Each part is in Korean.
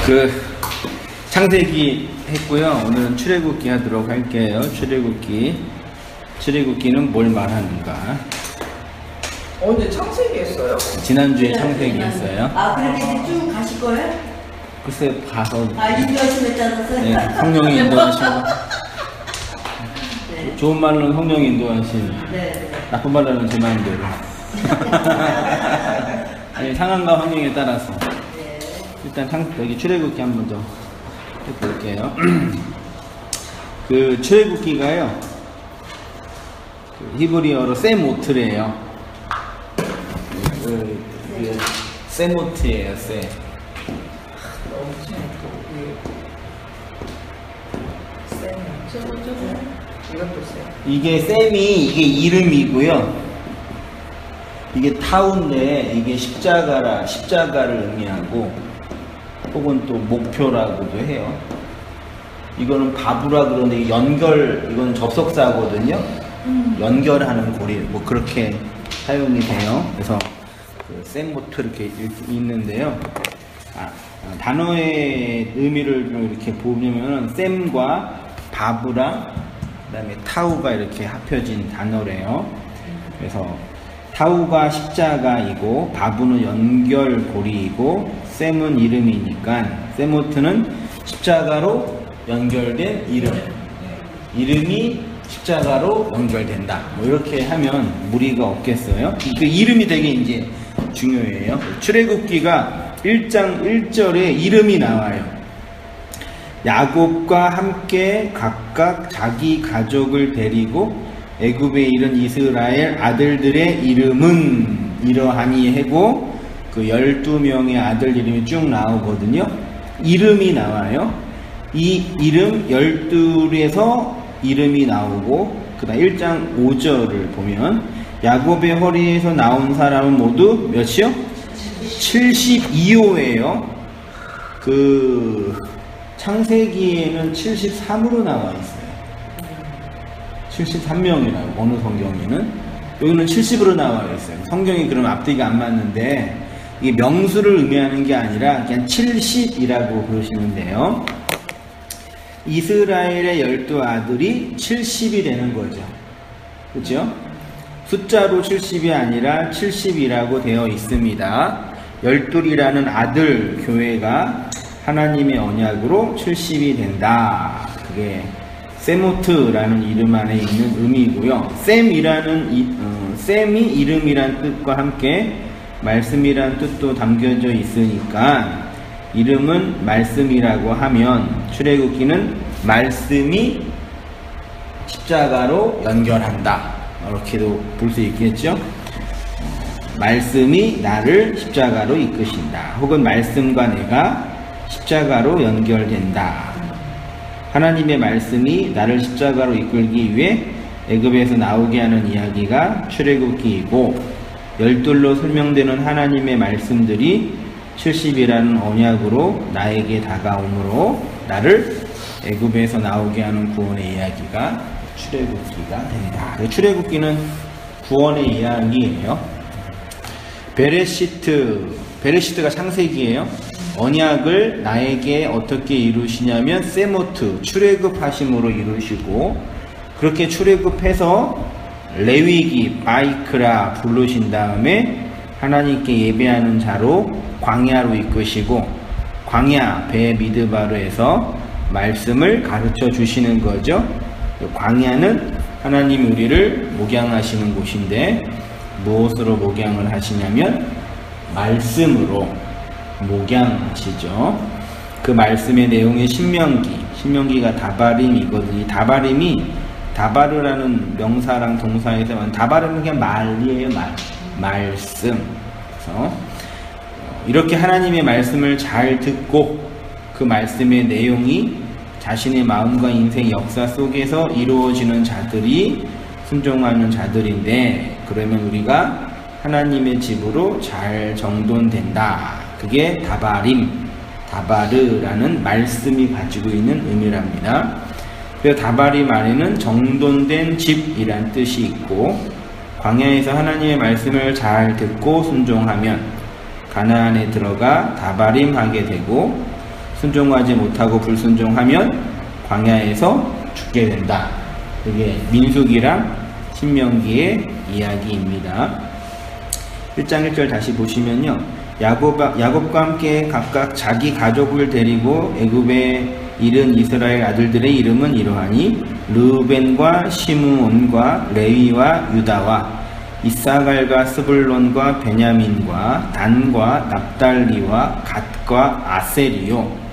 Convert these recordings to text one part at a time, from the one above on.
그 창세기 했고요. 오늘은 출애굽기 하도록 할게요. 출애굽기는 뭘 말하는가? 언제 창세기 했어요? 지난주에 창세기 했어요. 아, 그렇게 쭉 가실 거예요? 글쎄 봐서. 인도하시면 따라서. 네, 성령이 인도하시고. 네. 좋은 말로는 성령이 인도하신. 네. 나쁜 말로는 제 마음대로. 네, 상황과 환경에 따라서. 네. 일단 여기 출애굽기 한번 좀 해볼게요. 그 출애굽기가요, 히브리어로 세모트래요. 세모트예요, 세. 이게 셈이 이게 이름이고요. 이게 타운데 이게 십자가를 의미하고 혹은 또 목표라고도 해요. 이거는 바브라 그러는데 이건 접속사거든요. 연결하는 고리 뭐 그렇게 사용이 돼요. 그래서 그 셈모트 이렇게 있는데요. 단어의 의미를 좀 이렇게 보면 셈과 바브라 그다음에 타우가 이렇게 합쳐진 단어래요. 그래서 타우가 십자가이고 바브는 연결고리이고 셈은 이름이니까 세모트는 십자가로 연결된 이름. 이름이 십자가로 연결된다. 뭐 이렇게 하면 무리가 없겠어요. 그 이름이 되게 이제 중요해요. 출애굽기가 1장 1절에 이름이 나와요. 야곱과 함께 각각 자기 가족을 데리고 애굽에 이른 이스라엘 아들들의 이름은 이러하니 하고 그 12명의 아들 이름이 쭉 나오거든요. 이름이 나와요. 이 이름 12에서 이름이 나오고 그 다음 1장 5절을 보면 야곱의 허리에서 나온 사람은 모두 몇이요? 72호예요. 그 창세기에는 73으로 나와 있어요. 73명이라고 어느 성경에는 여기는 70으로 나와 있어요. 성경이 그럼 앞뒤가 안 맞는데 이게 명수를 의미하는 게 아니라 그냥 70이라고 그러시면 돼요. 이스라엘의 12아들이 70이 되는 거죠. 그렇죠? 숫자로 70이 아니라 70이라고 되어 있습니다. 12이라는 아들 교회가 하나님의 언약으로 70이 된다. 그게 세모트라는 이름 안에 있는 의미이고요. 셈이 이름이란 뜻과 함께 말씀이란 뜻도 담겨져 있으니까 이름은 말씀이라고 하면 출애굽기는 말씀이 십자가로 연결한다. 이렇게도 볼 수 있겠죠. 말씀이 나를 십자가로 이끄신다. 혹은 말씀과 내가 십자가로 연결된다. 하나님의 말씀이 나를 십자가로 이끌기 위해 애굽에서 나오게 하는 이야기가 출애굽기이고 12로 설명되는 하나님의 말씀들이 70이라는 언약으로 나에게 다가오므로 나를 애굽에서 나오게 하는 구원의 이야기가 출애굽기가 된다. 출애굽기는 구원의 이야기예요. 베레시트가 창세기예요. 언약을 나에게 어떻게 이루시냐면 세모트, 출애굽하심으로 이루시고 그렇게 출애굽해서 레위기, 바이크라 부르신 다음에 하나님께 예배하는 자로 광야로 이끄시고 광야 배 미드바르에서 말씀을 가르쳐 주시는 거죠. 광야는 하나님이 우리를 목양하시는 곳인데 무엇으로 목양을 하시냐면 말씀으로 목양하시죠. 그 말씀의 내용이 신명기가 다바림이거든요. 다바림이 다바르라는 명사랑 동사에서 다바르는 그냥 말이에요. 말씀. 그래서 이렇게 하나님의 말씀을 잘 듣고 그 말씀의 내용이 자신의 마음과 인생 역사 속에서 이루어지는 자들이 순종하는 자들인데 그러면 우리가 하나님의 집으로 잘 정돈된다. 그게 다바르라는 말씀이 가지고 있는 의미랍니다. 그래서 다바림 안에는 정돈된 집이란 뜻이 있고 광야에서 하나님의 말씀을 잘 듣고 순종하면 가나안에 들어가 다바림하게 되고 순종하지 못하고 불순종하면 광야에서 죽게 된다. 그게 민수기랑 신명기의 이야기입니다. 1장 1절 다시 보시면요. 야곱과 함께 각각 자기 가족을 데리고 애굽에 이른 이스라엘 아들들의 이름은 이러하니 르우벤과 시므온과 레위와 유다와 이사갈과 스불론과 베냐민과 단과 납달리와 갓과 아셀이요.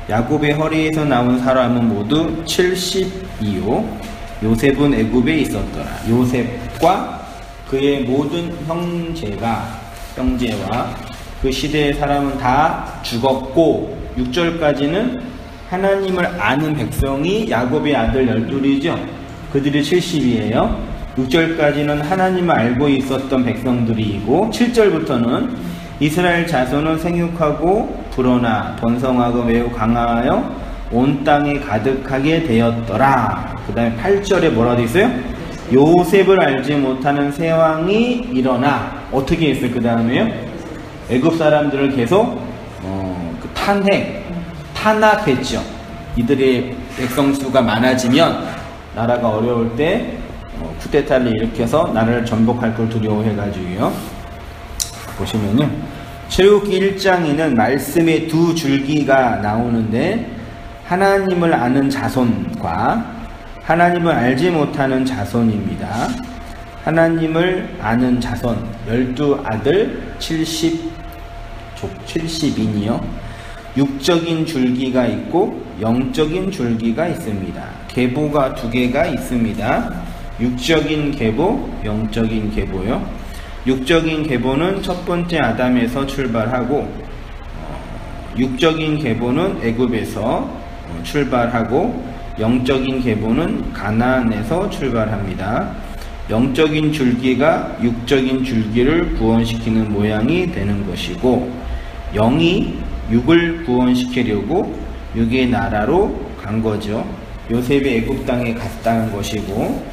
야곱의 허리에서 나온 사람은 모두 70이요. 요셉은 애굽에 있었더라. 요셉과 그의 모든 형제와 그 시대의 사람은 다 죽었고 6절까지는 하나님을 아는 백성이 야곱의 아들 12이죠. 그들이 70이에요. 6절까지는 하나님을 알고 있었던 백성들이고 7절부터는 이스라엘 자손은 생육하고 불어나 번성하고 매우 강하여 온 땅에 가득하게 되었더라. 그 다음에 8절에 뭐라고 되어 있어요? 요셉을 알지 못하는 새 왕이 일어나 어떻게 했어요? 그 다음에요? 애굽 사람들을 계속 탄압했죠. 이들의 백성 수가 많아지면 나라가 어려울 때 쿠데타를 일으켜서 나라를 전복할 걸 두려워해가지고요. 보시면요. 출애굽기 1장에는 말씀의 두 줄기가 나오는데 하나님을 아는 자손과 하나님을 알지 못하는 자손입니다. 하나님을 아는 자손 12아들 70인이요. 육적인 줄기가 있고 영적인 줄기가 있습니다. 계보가 두 개가 있습니다. 육적인 계보, 영적인 계보요. 육적인 계보는 첫 번째 아담에서 출발하고 육적인 계보는 애굽에서 출발하고 영적인 계보는 가나안에서 출발합니다. 영적인 줄기가 육적인 줄기를 구원시키는 모양이 되는 것이고 영이 육을 구원시키려고 육의 나라로 간 거죠. 요셉이 애굽 땅에 갔다는 것이고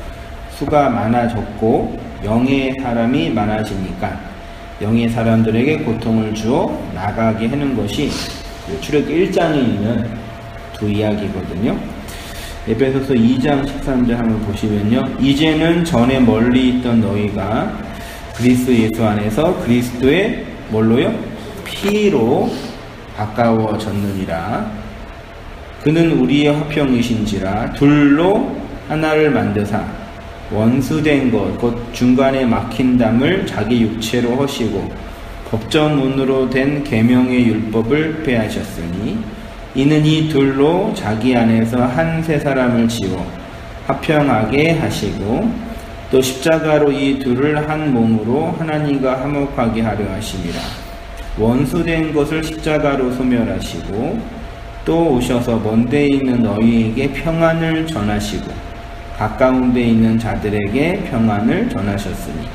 수가 많아졌고 영의 사람이 많아지니까 영의 사람들에게 고통을 주어 나가게 하는 것이 출애굽기 1장에 있는 두 이야기거든요. 에베소서 2장 13절 한번 보시면요. 이제는 전에 멀리 있던 너희가 그리스도 예수 안에서 그리스도의 뭘로요? 피로 가까워졌느니라. 그는 우리의 화평이신지라 둘로 하나를 만드사 원수된 것 곧 중간에 막힌 담을 자기 육체로 허시고 법전문으로 된 계명의 율법을 폐하셨으니 이는 이 둘로 자기 안에서 한 세 사람을 지어 화평하게 하시고 또 십자가로 이 둘을 한 몸으로 하나님과 화목하게 하려 하심이라. 원수된 것을 십자가로 소멸하시고 또 오셔서 먼 데 있는 너희에게 평안을 전하시고 가까운 데 있는 자들에게 평안을 전하셨으니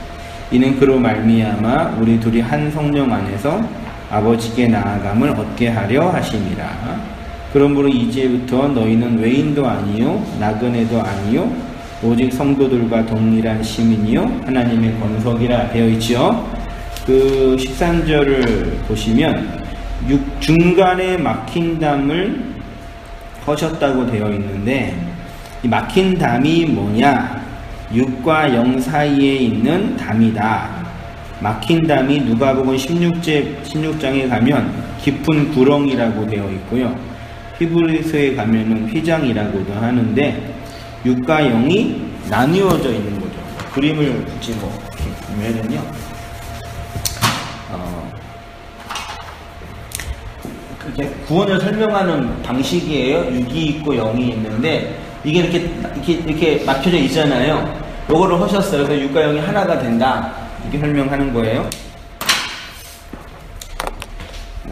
이는 그로 말미암아 우리 둘이 한 성령 안에서 아버지께 나아감을 얻게 하려 하심이라. 그러므로 이제부터 너희는 외인도 아니요 나그네도 아니요 오직 성도들과 동일한 시민이요 하나님의 권속이라 되어 있죠. 그 13절을 보시면 중간에 막힌 담을 허셨다고 되어 있는데 이 막힌 담이 뭐냐? 육과 영 사이에 있는 담이다. 막힌 담이 누가복음 16장에 가면 깊은 구렁이라고 되어 있고요. 히브리서에 가면은 휘장이라고도 하는데 육과 영이 나뉘어져 있는 거죠. 그림을 굳이 뭐 이렇게 보면은요. 그게 구원을 설명하는 방식이에요. 육이 있고 영이 있는데 이게 이렇게 막혀져 있잖아요. 요거를 하셨어요. 그래서 육과 영이 하나가 된다. 이렇게 설명하는 거예요.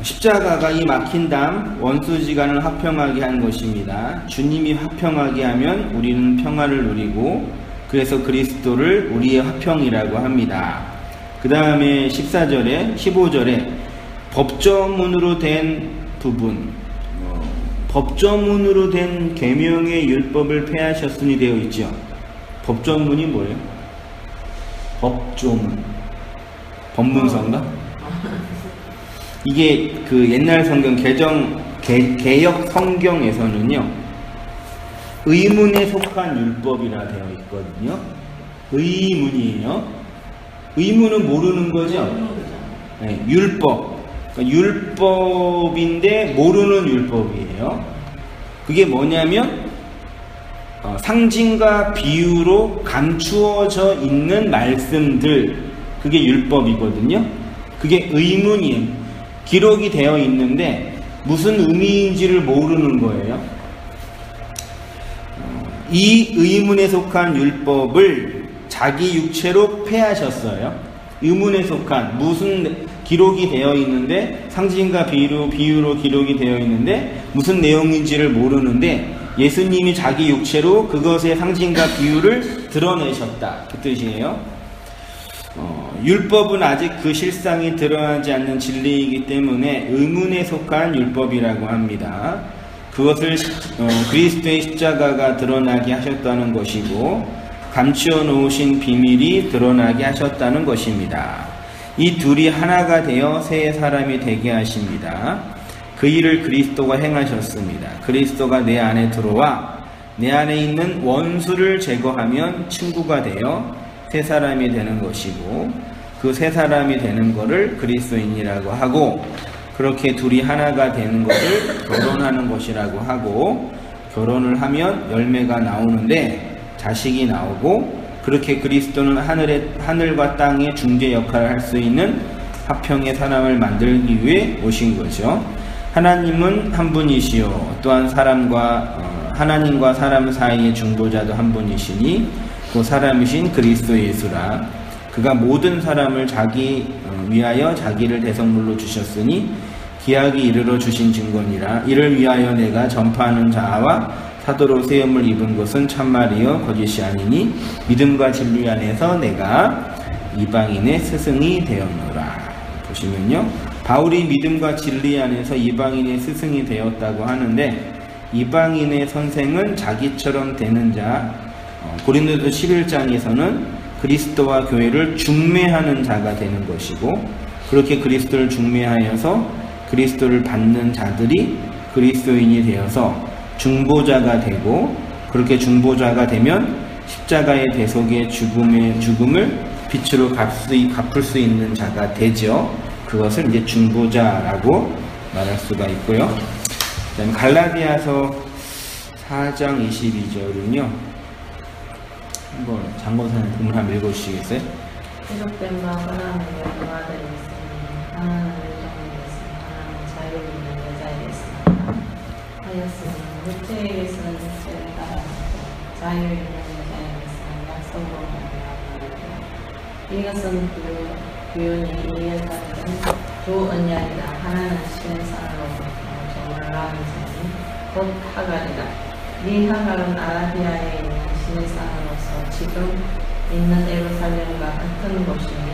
십자가가 이 막힌 담 원수지간을 화평하게 한 것입니다. 주님이 화평하게 하면 우리는 평화를 누리고 그래서 그리스도를 우리의 화평이라고 합니다. 그 다음에 14절에 15절에 법조문으로 된 부분 법조문으로 된 계명의 율법을 폐하셨으니 되어 있죠. 법조문이 뭐예요? 법조문 법문서인가? 이게 그 옛날 성경 개역 성경에서는요, 의문에 속한 율법이라 되어 있거든요. 의문이에요. 의문은 모르는 거죠. 네, 율법. 그러니까 율법인데 모르는 율법이에요. 그게 뭐냐면 상징과 비유로 감추어져 있는 말씀들, 그게 율법이거든요. 그게 의문이에요. 기록이 되어 있는데 무슨 의미인지를 모르는 거예요. 이 의문에 속한 율법을 자기 육체로 폐하셨어요. 의문에 속한 무슨 기록이 되어 있는데 상징과 비유로 기록이 되어 있는데 무슨 내용인지를 모르는데 예수님이 자기 육체로 그것의 상징과 비유를 드러내셨다, 그 뜻이에요. 율법은 아직 그 실상이 드러나지 않는 진리이기 때문에 의문에 속한 율법이라고 합니다. 그것을 그리스도의 십자가가 드러나게 하셨다는 것이고 감추어 놓으신 비밀이 드러나게 하셨다는 것입니다. 이 둘이 하나가 되어 새 사람이 되게 하십니다. 그 일을 그리스도가 행하셨습니다. 그리스도가 내 안에 들어와 내 안에 있는 원수를 제거하면 친구가 되어 새 사람이 되는 것이고, 그 새 사람이 되는 것을 그리스도인이라고 하고, 그렇게 둘이 하나가 되는 것을 결혼하는 것이라고 하고, 결혼을 하면 열매가 나오는데 자식이 나오고, 그렇게 그리스도는 하늘과 땅의 중재 역할을 할 수 있는 화평의 사람을 만들기 위해 오신 거죠. 하나님은 한 분이시요 또한 하나님과 사람 사이의 중보자도 한 분이시니 그 사람이신 그리스도 예수라. 그가 모든 사람을 자기 위하여 자기를 대성물로 주셨으니 기약이 이르러 주신 증거니라. 이를 위하여 내가 전파하는 자와 사도로 세움을 입은 것은 참말이요 거짓이 아니니 믿음과 진리 안에서 내가 이방인의 스승이 되었노라. 보시면요, 바울이 믿음과 진리 안에서 이방인의 스승이 되었다고 하는데, 이방인의 선생은 자기처럼 되는 자, 고린도서 11장에서는 그리스도와 교회를 중매하는 자가 되는 것이고, 그렇게 그리스도를 중매하여서 그리스도를 받는 자들이 그리스도인이 되어서 중보자가 되고, 그렇게 중보자가 되면 십자가의 대속의 죽음을 빛으로 갚을 수 있는 자가 되죠. 그것을 이제 중보자라고 말할 수가 있고요. 그다음에 갈라디아서 4장 22절은요. 한번 장고사님 본문 한번 읽어주시겠어요? 기록된 바 하나님의 그 아들이 있으니 하나는 일정이 있으니 하나는 자유 있는 여자이겠으나 하였으니 육체에게서는 육체를 따라가고 자유 있는 여자에게서는 약속으로 말미암아 이것은 구원이 이에 따른 두 언약이다. 하나는 신상으로부터 정을 낳은 자니 곧 하갈이다. 이 하갈은 아라비아에 있는 신상으로서 지금 있는 예루살렘과 같은 곳이니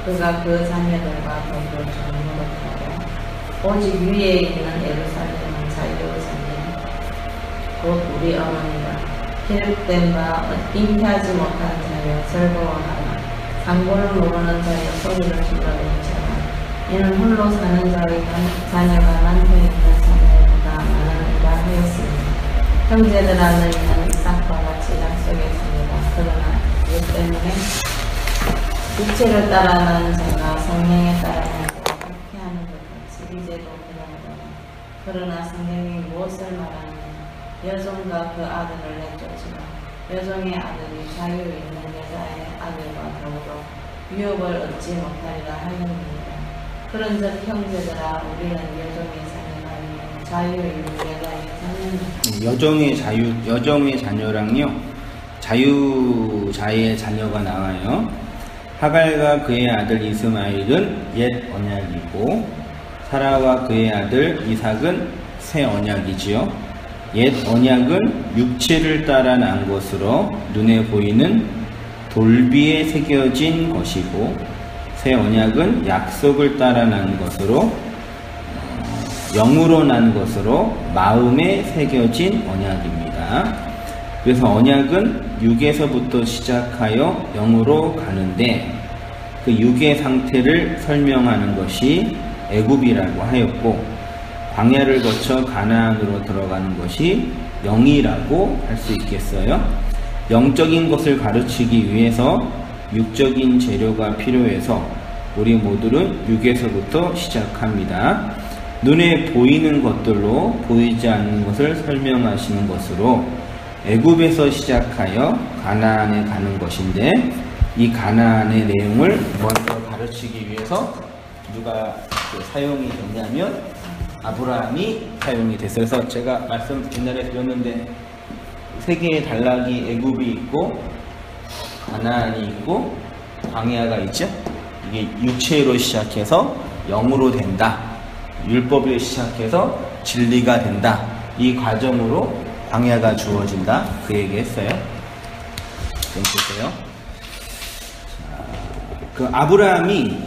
그가 그 자녀들과 더불어 정노릇하고 오직 위에 있는 예루살렘은 자유자니 곧 우리 어머니가 기록된 바 잉태하지 못한 자여 즐거워하라. 상고를 모르는 자여 소리를 질러대는 자라. 이는 홀로 사는 자의 자녀가 남편 있는 자녀보다 많으리라 하였습니다. 형제들아 너희는 이삭과 같이 약속했습니다. 그러나 이 때문에 육체를 따라 나는 자가 성령에 따라 나는 자가 그렇게 하는 것 같이 이제도 그러하더라. 그러나 성령이 무엇을 말하느냐. 여종과 그 아들을 내쫓으라. 여종의 아들이 자유 있는 여자의 아들과 더불어 유업을 얻지 못하리라 하였느니라. 그런즉 형제들아 우리는 여종의 자녀가 아니요 자유 있는 여자의 자녀니. 여종의 자녀랑요 자유자의 자녀가 나와요. 하갈과 그의 아들 이스마엘은 옛 언약이고 사라와 그의 아들 이삭은 새 언약이지요. 옛 언약은 육체를 따라 난 것으로 눈에 보이는 돌비에 새겨진 것이고, 새 언약은 약속을 따라 난 것으로 영으로 난 것으로 마음에 새겨진 언약입니다. 그래서 언약은 육에서부터 시작하여 영으로 가는데, 그 육의 상태를 설명하는 것이 애굽이라고 하였고, 광야를 거쳐 가나안으로 들어가는 것이 영이라고 할 수 있겠어요. 영적인 것을 가르치기 위해서 육적인 재료가 필요해서 우리 모두는 육에서부터 시작합니다. 눈에 보이는 것들로 보이지 않는 것을 설명하시는 것으로 애굽에서 시작하여 가나안에 가는 것인데, 이 가나안의 내용을 먼저 가르치기 위해서 누가 사용이 됐냐면 아브라함이 사용이 됐어요. 그래서 제가 말씀 옛날에 드렸는데 세 개의 단락이 애굽이 있고 가나안이 있고 광야가 있죠. 이게 육체로 시작해서 영으로 된다. 율법에 시작해서 진리가 된다. 이 과정으로 광야가 주어진다. 그 얘기 했어요. 좀 보세요. 그 아브라함이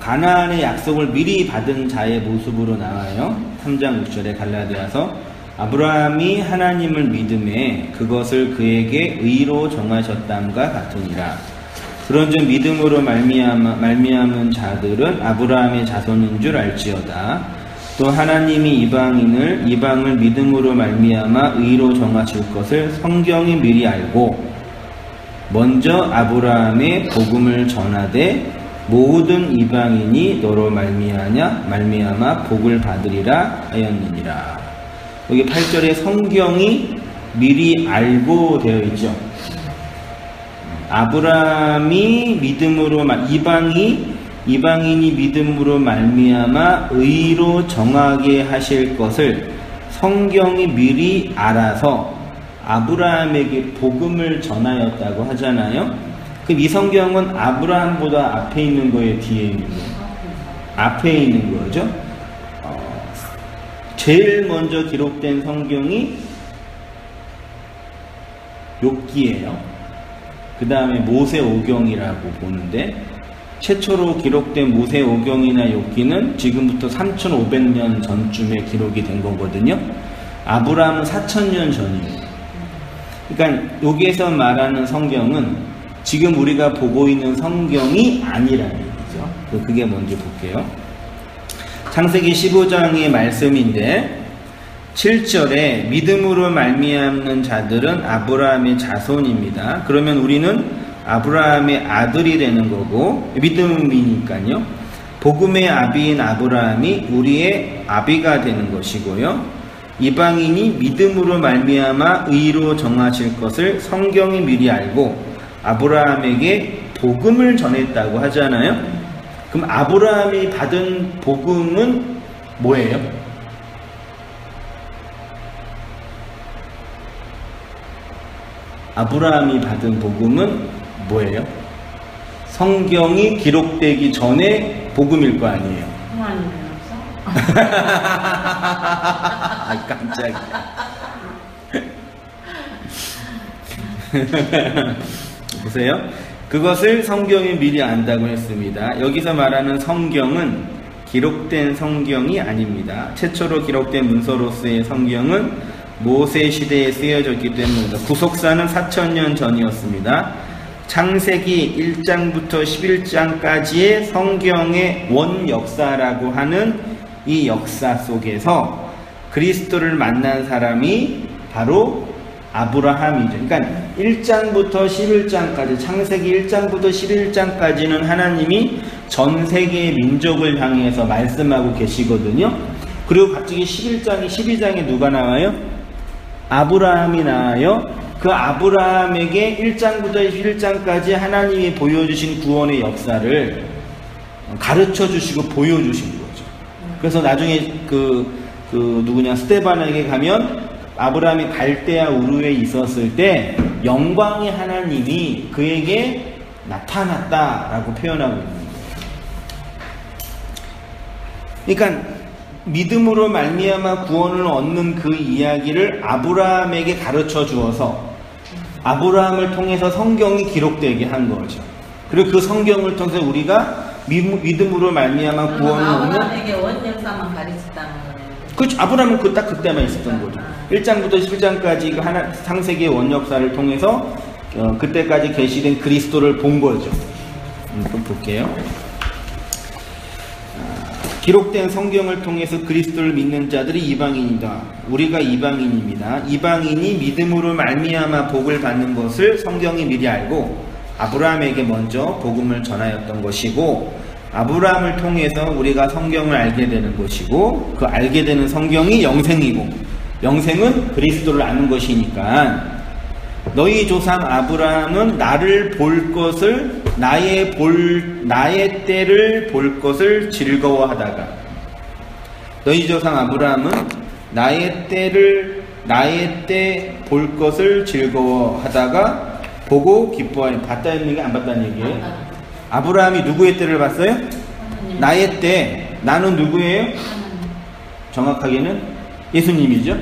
가나안의 약속을 미리 받은 자의 모습으로 나와요. 3장 6절에 갈라디아서 아브라함이 하나님을 믿음에 그것을 그에게 의로 정하셨담과 같으니라. 그런즉 믿음으로 말미암은 자들은 아브라함의 자손인 줄 알지어다. 또 하나님이 이방을 믿음으로 말미암아 의로 정하실 것을 성경이 미리 알고 먼저 아브라함의 복음을 전하되 모든 이방인이 너로 말미암아 복을 받으리라 하였느니라. 여기 8절에 성경이 미리 알고 되어 있죠. 아브라함이 믿음으로 이방인이 믿음으로 말미암아 의로 정하게 하실 것을 성경이 미리 알아서 아브라함에게 복음을 전하였다고 하잖아요. 그럼 이 성경은 아브라함보다 앞에 있는 거예요, 뒤에 있는 거예요? 앞에 있는 거죠. 제일 먼저 기록된 성경이 욥기예요. 그 다음에 모세오경이라고 보는데, 최초로 기록된 모세오경이나 욥기는 지금부터 3500년 전쯤에 기록이 된 거거든요. 아브라함은 4000년 전이에요. 그러니까 여기에서 말하는 성경은 지금 우리가 보고 있는 성경이 아니라는 얘기죠. 그게 뭔지 볼게요. 창세기 15장의 말씀인데 7절에 믿음으로 말미암는 자들은 아브라함의 자손입니다. 그러면 우리는 아브라함의 아들이 되는 거고, 믿음이니까요. 복음의 아비인 아브라함이 우리의 아비가 되는 것이고요. 이방인이 믿음으로 말미암아 의로 정하실 것을 성경이 미리 알고 아브라함에게 복음을 전했다고 하잖아요. 그럼 아브라함이 받은 복음은 뭐예요? 아브라함이 받은 복음은 뭐예요? 성경이 기록되기 전에 복음일 거 아니에요? 하나님은 없어? 아, 깜짝이야. 보세요. 그것을 성경이 미리 안다고 했습니다. 여기서 말하는 성경은 기록된 성경이 아닙니다. 최초로 기록된 문서로서의 성경은 모세 시대에 쓰여졌기 때문입니다. 구속사는 4000년 전이었습니다. 창세기 1장부터 11장까지의 성경의 원역사라고 하는 이 역사 속에서 그리스도를 만난 사람이 바로 아브라함이죠. 그러니까 1장부터 11장까지, 창세기 1장부터 11장까지는 하나님이 전 세계의 민족을 향해서 말씀하고 계시거든요. 그리고 갑자기 11장이 12장에 누가 나와요? 아브라함이 나와요. 그 아브라함에게 1장부터 11장까지 하나님이 보여주신 구원의 역사를 가르쳐 주시고 보여주신 거죠. 그래서 나중에 스데반에게 가면 아브라함이 갈대아 우르에 있었을 때 영광의 하나님이 그에게 나타났다라고 표현하고 있는 거예요. 그러니까 믿음으로 말미암아 구원을 얻는 그 이야기를 아브라함에게 가르쳐 주어서 아브라함을 통해서 성경이 기록되게 한 거죠. 그리고 그 성경을 통해서 우리가 믿음으로 말미암아 구원을 얻는, 아브라함에게 원 역사만 가르쳤다는 거네요. 그렇죠. 아브라함은 딱 그때만 있었던 거죠. 1장부터 11장까지 그 창세기의 원 역사를 통해서 그때까지 계시된 그리스도를 본 거죠. 좀 볼게요. 기록된 성경을 통해서 그리스도를 믿는 자들이 이방인이다. 우리가 이방인입니다. 이방인이 믿음으로 말미암아 복을 받는 것을 성경이 미리 알고 아브라함에게 먼저 복음을 전하였던 것이고, 아브라함을 통해서 우리가 성경을 알게 되는 것이고, 그 알게 되는 성경이 영생이고, 영생은 그리스도를 아는 것이니까, 너희 조상 아브라함은 나를 볼 것을, 나의 때를 볼 것을 즐거워하다가, 너희 조상 아브라함은 나의 때 볼 것을 즐거워하다가 보고 기뻐하니, 봤다는 얘기 안 봤다는 얘기예요? 아브라함이 누구의 때를 봤어요? 하나님. 나의 때. 나는 누구예요? 하나님. 정확하게는 예수님이죠.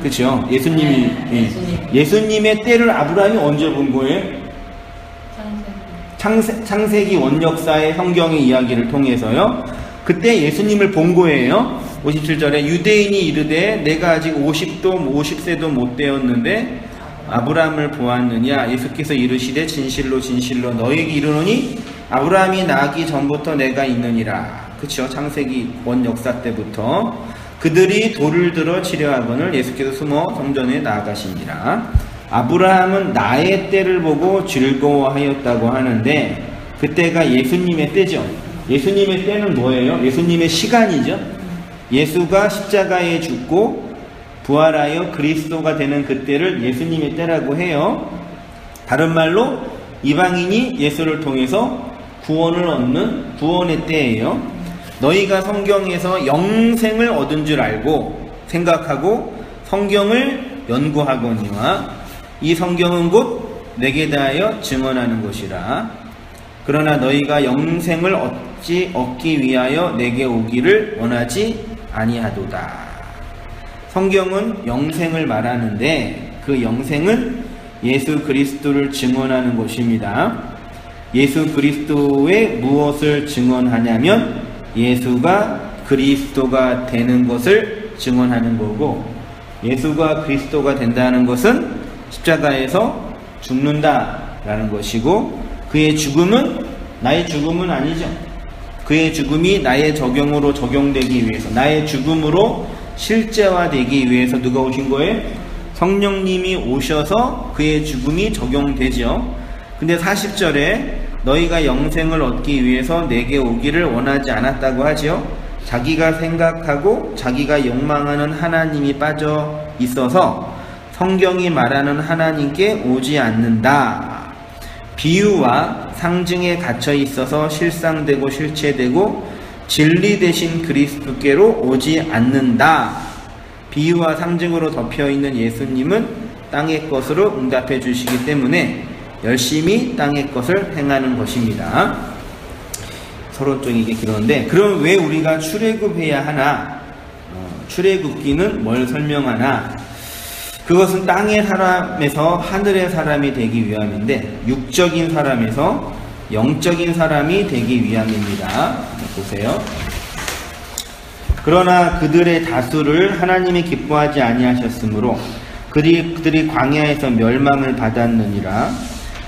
그렇죠. 예수님이, 네, 예수님의 때를 아브라함이 언제 본 거예요? 창세기 원역사의 성경의 이야기를 통해서요. 그때 예수님을 본 거예요. 57절에 유대인이 이르되 내가 아직 50세도 못 되었는데 아브라함을 보았느냐. 예수께서 이르시되 진실로 진실로 너희에게 이르노니 아브라함이 나기 전부터 내가 있느니라. 그렇죠. 창세기 원역사 때부터 그들이 돌을 들어 치려하거늘 예수께서 숨어 성전에 나아가시니라. 아브라함은 나의 때를 보고 즐거워하였다고 하는데, 그때가 예수님의 때죠. 예수님의 때는 뭐예요? 예수님의 시간이죠. 예수가 십자가에 죽고 부활하여 그리스도가 되는 그때를 예수님의 때라고 해요. 다른 말로 이방인이 예수를 통해서 구원을 얻는 구원의 때예요. 너희가 성경에서 영생을 얻은 줄 알고 생각하고 성경을 연구하거니와 이 성경은 곧 내게 대하여 증언하는 것이라. 그러나 너희가 영생을 얻기 위하여 내게 오기를 원하지 아니하도다. 성경은 영생을 말하는데 그 영생은 예수 그리스도를 증언하는 것입니다. 예수 그리스도의 무엇을 증언하냐면 예수가 그리스도가 되는 것을 증언하는 거고, 예수가 그리스도가 된다는 것은 십자가에서 죽는다라는 것이고, 그의 죽음은 나의 죽음은 아니죠. 그의 죽음이 나의 적용으로 적용되기 위해서, 나의 죽음으로 실제화되기 위해서 누가 오신 거예요? 성령님이 오셔서 그의 죽음이 적용되죠. 근데 40절에 너희가 영생을 얻기 위해서 내게 오기를 원하지 않았다고 하지요. 자기가 생각하고 자기가 욕망하는 하나님이 빠져 있어서 성경이 말하는 하나님께 오지 않는다. 비유와 상징에 갇혀 있어서 실상되고 실체되고 진리 대신 그리스도께로 오지 않는다. 비유와 상징으로 덮여있는 예수님은 땅의 것으로 응답해 주시기 때문에 열심히 땅의 것을 행하는 것입니다. 서론적이게 길었는데, 그럼 왜 우리가 출애굽해야 하나? 출애굽기는 뭘 설명하나? 그것은 땅의 사람에서 하늘의 사람이 되기 위함인데, 육적인 사람에서 영적인 사람이 되기 위함입니다. 보세요. 그러나 그들의 다수를 하나님이 기뻐하지 아니하셨으므로 그들이 광야에서 멸망을 받았느니라.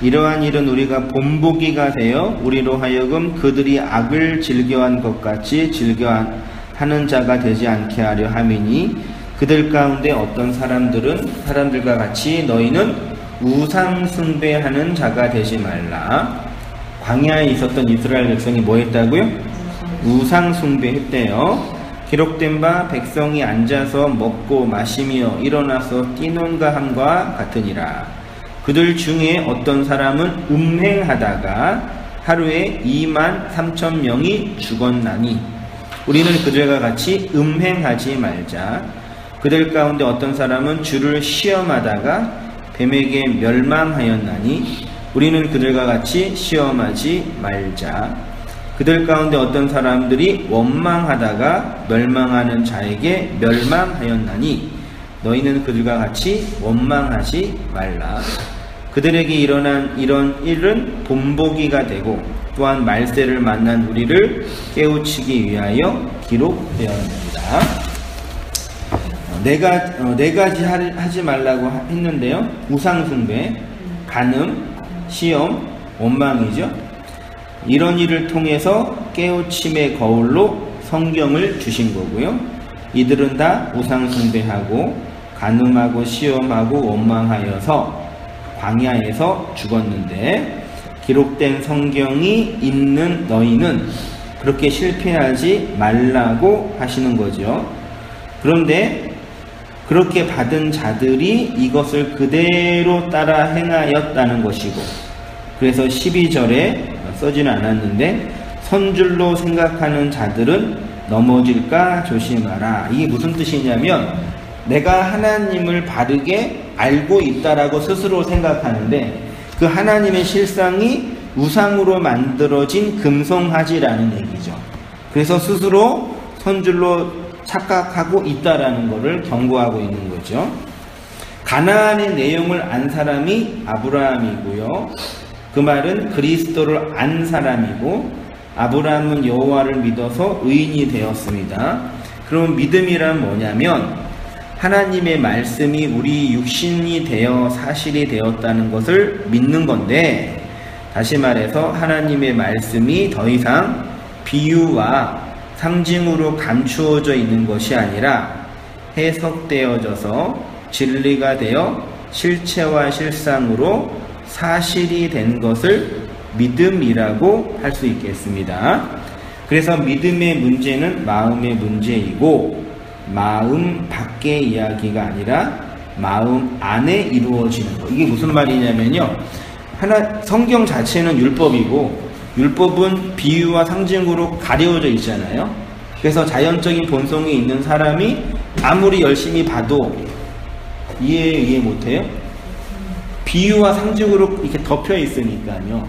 이러한 일은 우리가 본보기가 되어 우리로 하여금 그들이 악을 즐겨한 것 같이 즐겨하는 자가 되지 않게 하려 함이니, 그들 가운데 어떤 사람들과 같이 너희는 우상 숭배하는 자가 되지 말라. 광야에 있었던 이스라엘 백성이 뭐 했다고요? 우상 숭배했대요. 기록된 바 백성이 앉아서 먹고 마시며 일어나서 뛰는가 함과 같으니라. 그들 중에 어떤 사람은 음행하다가 하루에 23,000명이 죽었나니 우리는 그들과 같이 음행하지 말자. 그들 가운데 어떤 사람은 주를 시험하다가 뱀에게 멸망하였나니 우리는 그들과 같이 시험하지 말자. 그들 가운데 어떤 사람들이 원망하다가 멸망하는 자에게 멸망하였나니 너희는 그들과 같이 원망하지 말라. 그들에게 일어난 이런 일은 본보기가 되고 또한 말세를 만난 우리를 깨우치기 위하여 기록되었습니다. 네 가지 하지 말라고 했는데요. 우상숭배, 간음, 시험, 원망이죠. 이런 일을 통해서 깨우침의 거울로 성경을 주신 거고요. 이들은 다 우상 숭배하고 간음하고 시험하고 원망하여서 광야에서 죽었는데 기록된 성경이 있는 너희는 그렇게 실패하지 말라고 하시는 거죠. 그런데 그렇게 받은 자들이 이것을 그대로 따라 행하였다는 것이고, 그래서 12절에 써지는 않았는데 선줄로 생각하는 자들은 넘어질까 조심하라. 이게 무슨 뜻이냐면 내가 하나님을 바르게 알고 있다라고 스스로 생각하는데 그 하나님의 실상이 우상으로 만들어진 금송아지라는 얘기죠. 그래서 스스로 선줄로 착각하고 있다라는 것을 경고하고 있는 거죠. 가나안의 내용을 안 사람이 아브라함이고요. 그 말은 그리스도를 안 사람이고, 아브라함은 여호와를 믿어서 의인이 되었습니다. 그럼 믿음이란 뭐냐면 하나님의 말씀이 우리 육신이 되어 사실이 되었다는 것을 믿는 건데, 다시 말해서 하나님의 말씀이 더 이상 비유와 상징으로 감추어져 있는 것이 아니라 해석되어져서 진리가 되어 실체와 실상으로 사실이 된 것을 믿음이라고 할 수 있겠습니다. 그래서 믿음의 문제는 마음의 문제이고, 마음 밖의 이야기가 아니라 마음 안에 이루어지는 것. 이게 무슨 말이냐면요, 성경 자체는 율법이고, 율법은 비유와 상징으로 가려져 있잖아요. 그래서 자연적인 본성이 있는 사람이 아무리 열심히 봐도 이해 못해요. 비유와 상징으로 이렇게 덮여 있으니까요.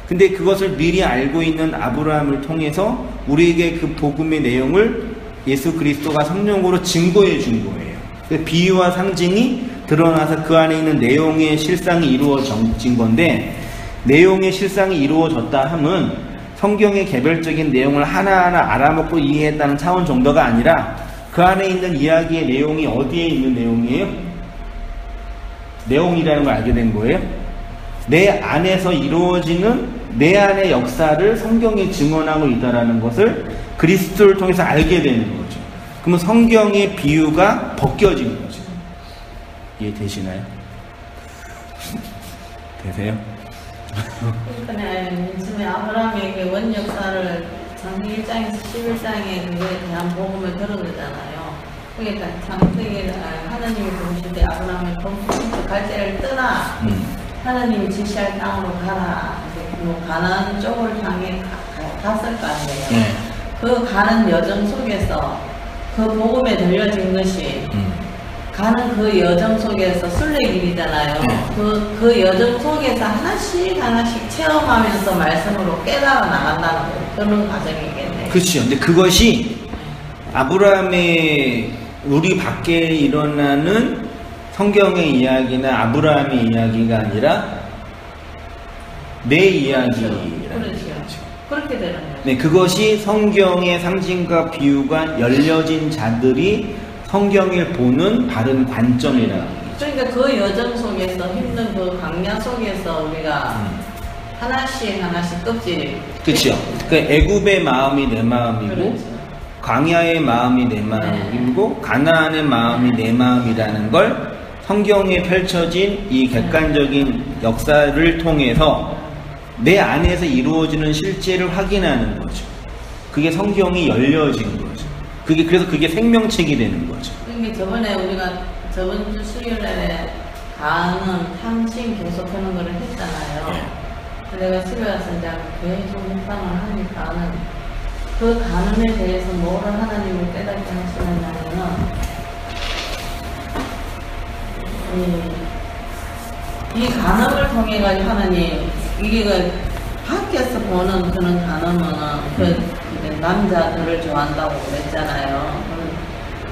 근데 그것을 미리 알고 있는 아브라함을 통해서 우리에게 그 복음의 내용을 예수 그리스도가 성령으로 증거해 준 거예요. 비유와 상징이 드러나서 그 안에 있는 내용의 실상이 이루어진 건데, 내용의 실상이 이루어졌다 함은 성경의 개별적인 내용을 하나하나 알아먹고 이해했다는 차원 정도가 아니라 그 안에 있는 이야기의 내용이 어디에 있는 내용이에요? 내용이라는 걸 알게 된 거예요. 내 안에서 이루어지는 내 안의 역사를 성경에 증언하고 있다는 것을 그리스도를 통해서 알게 되는 거죠. 그러면 성경의 비유가 벗겨진 거죠. 이해되시나요? 되세요? 그러니까 요즘에 아브라함의 원 역사를 창세기 1장에서 11장에 그거에 대한 복음을 들은 거잖아요. 그러니까 창세기 하나님이 부르실 때 아브라함의 동부터 갈대를 떠나 하나님이 지시할 땅으로 가라. 가나안 쪽을 향해 갔을 거 아니에요. 네. 그 가는 여정 속에서 그 복음에 들려진 것이 가는 그 여정 속에서 순례길이잖아요. 그 여정 속에서 하나씩 체험하면서 말씀으로 깨달아 나간다는 그런 과정이겠네요. 그렇죠. 근데 그것이 아브라함의 우리 밖에 일어나는 성경의 이야기나 아브라함의 이야기가 아니라 내 이야기라는 그렇죠. 그렇게 되는 거죠. 네, 그것이 성경의 상징과 비유가 열려진 자들이 성경을 보는 바른 관점이라는 거죠. 그러니까 그 여정 속에서 힘든 그 광야 속에서 우리가 하나씩 껍질이 그렇죠. 그 애굽의 마음이 내 마음이고, 그렇죠. 광야의 마음이 내 마음이고, 가나안의 마음이 내 마음이라는 걸 성경에 펼쳐진 이 객관적인 역사를 통해서 내 안에서 이루어지는 실제를 확인하는 거죠. 그게 성경이 열려진 거죠. 그래서 그게 생명책이 되는 거죠. 그게 저번에 우리가 저번 주 수요일에 가는 탐심 계속하는 거를 했잖아요. 내가 집에 와서 이제 계속 묵상을 하니까는 그 간음에 대해서 뭐를 하나님을 깨닫게 하시느냐면은 이 간음을 통해 가지고 하나님 이게 그 밖에서 보는 그런 간음은 그 남자들을 좋아한다고 그랬잖아요.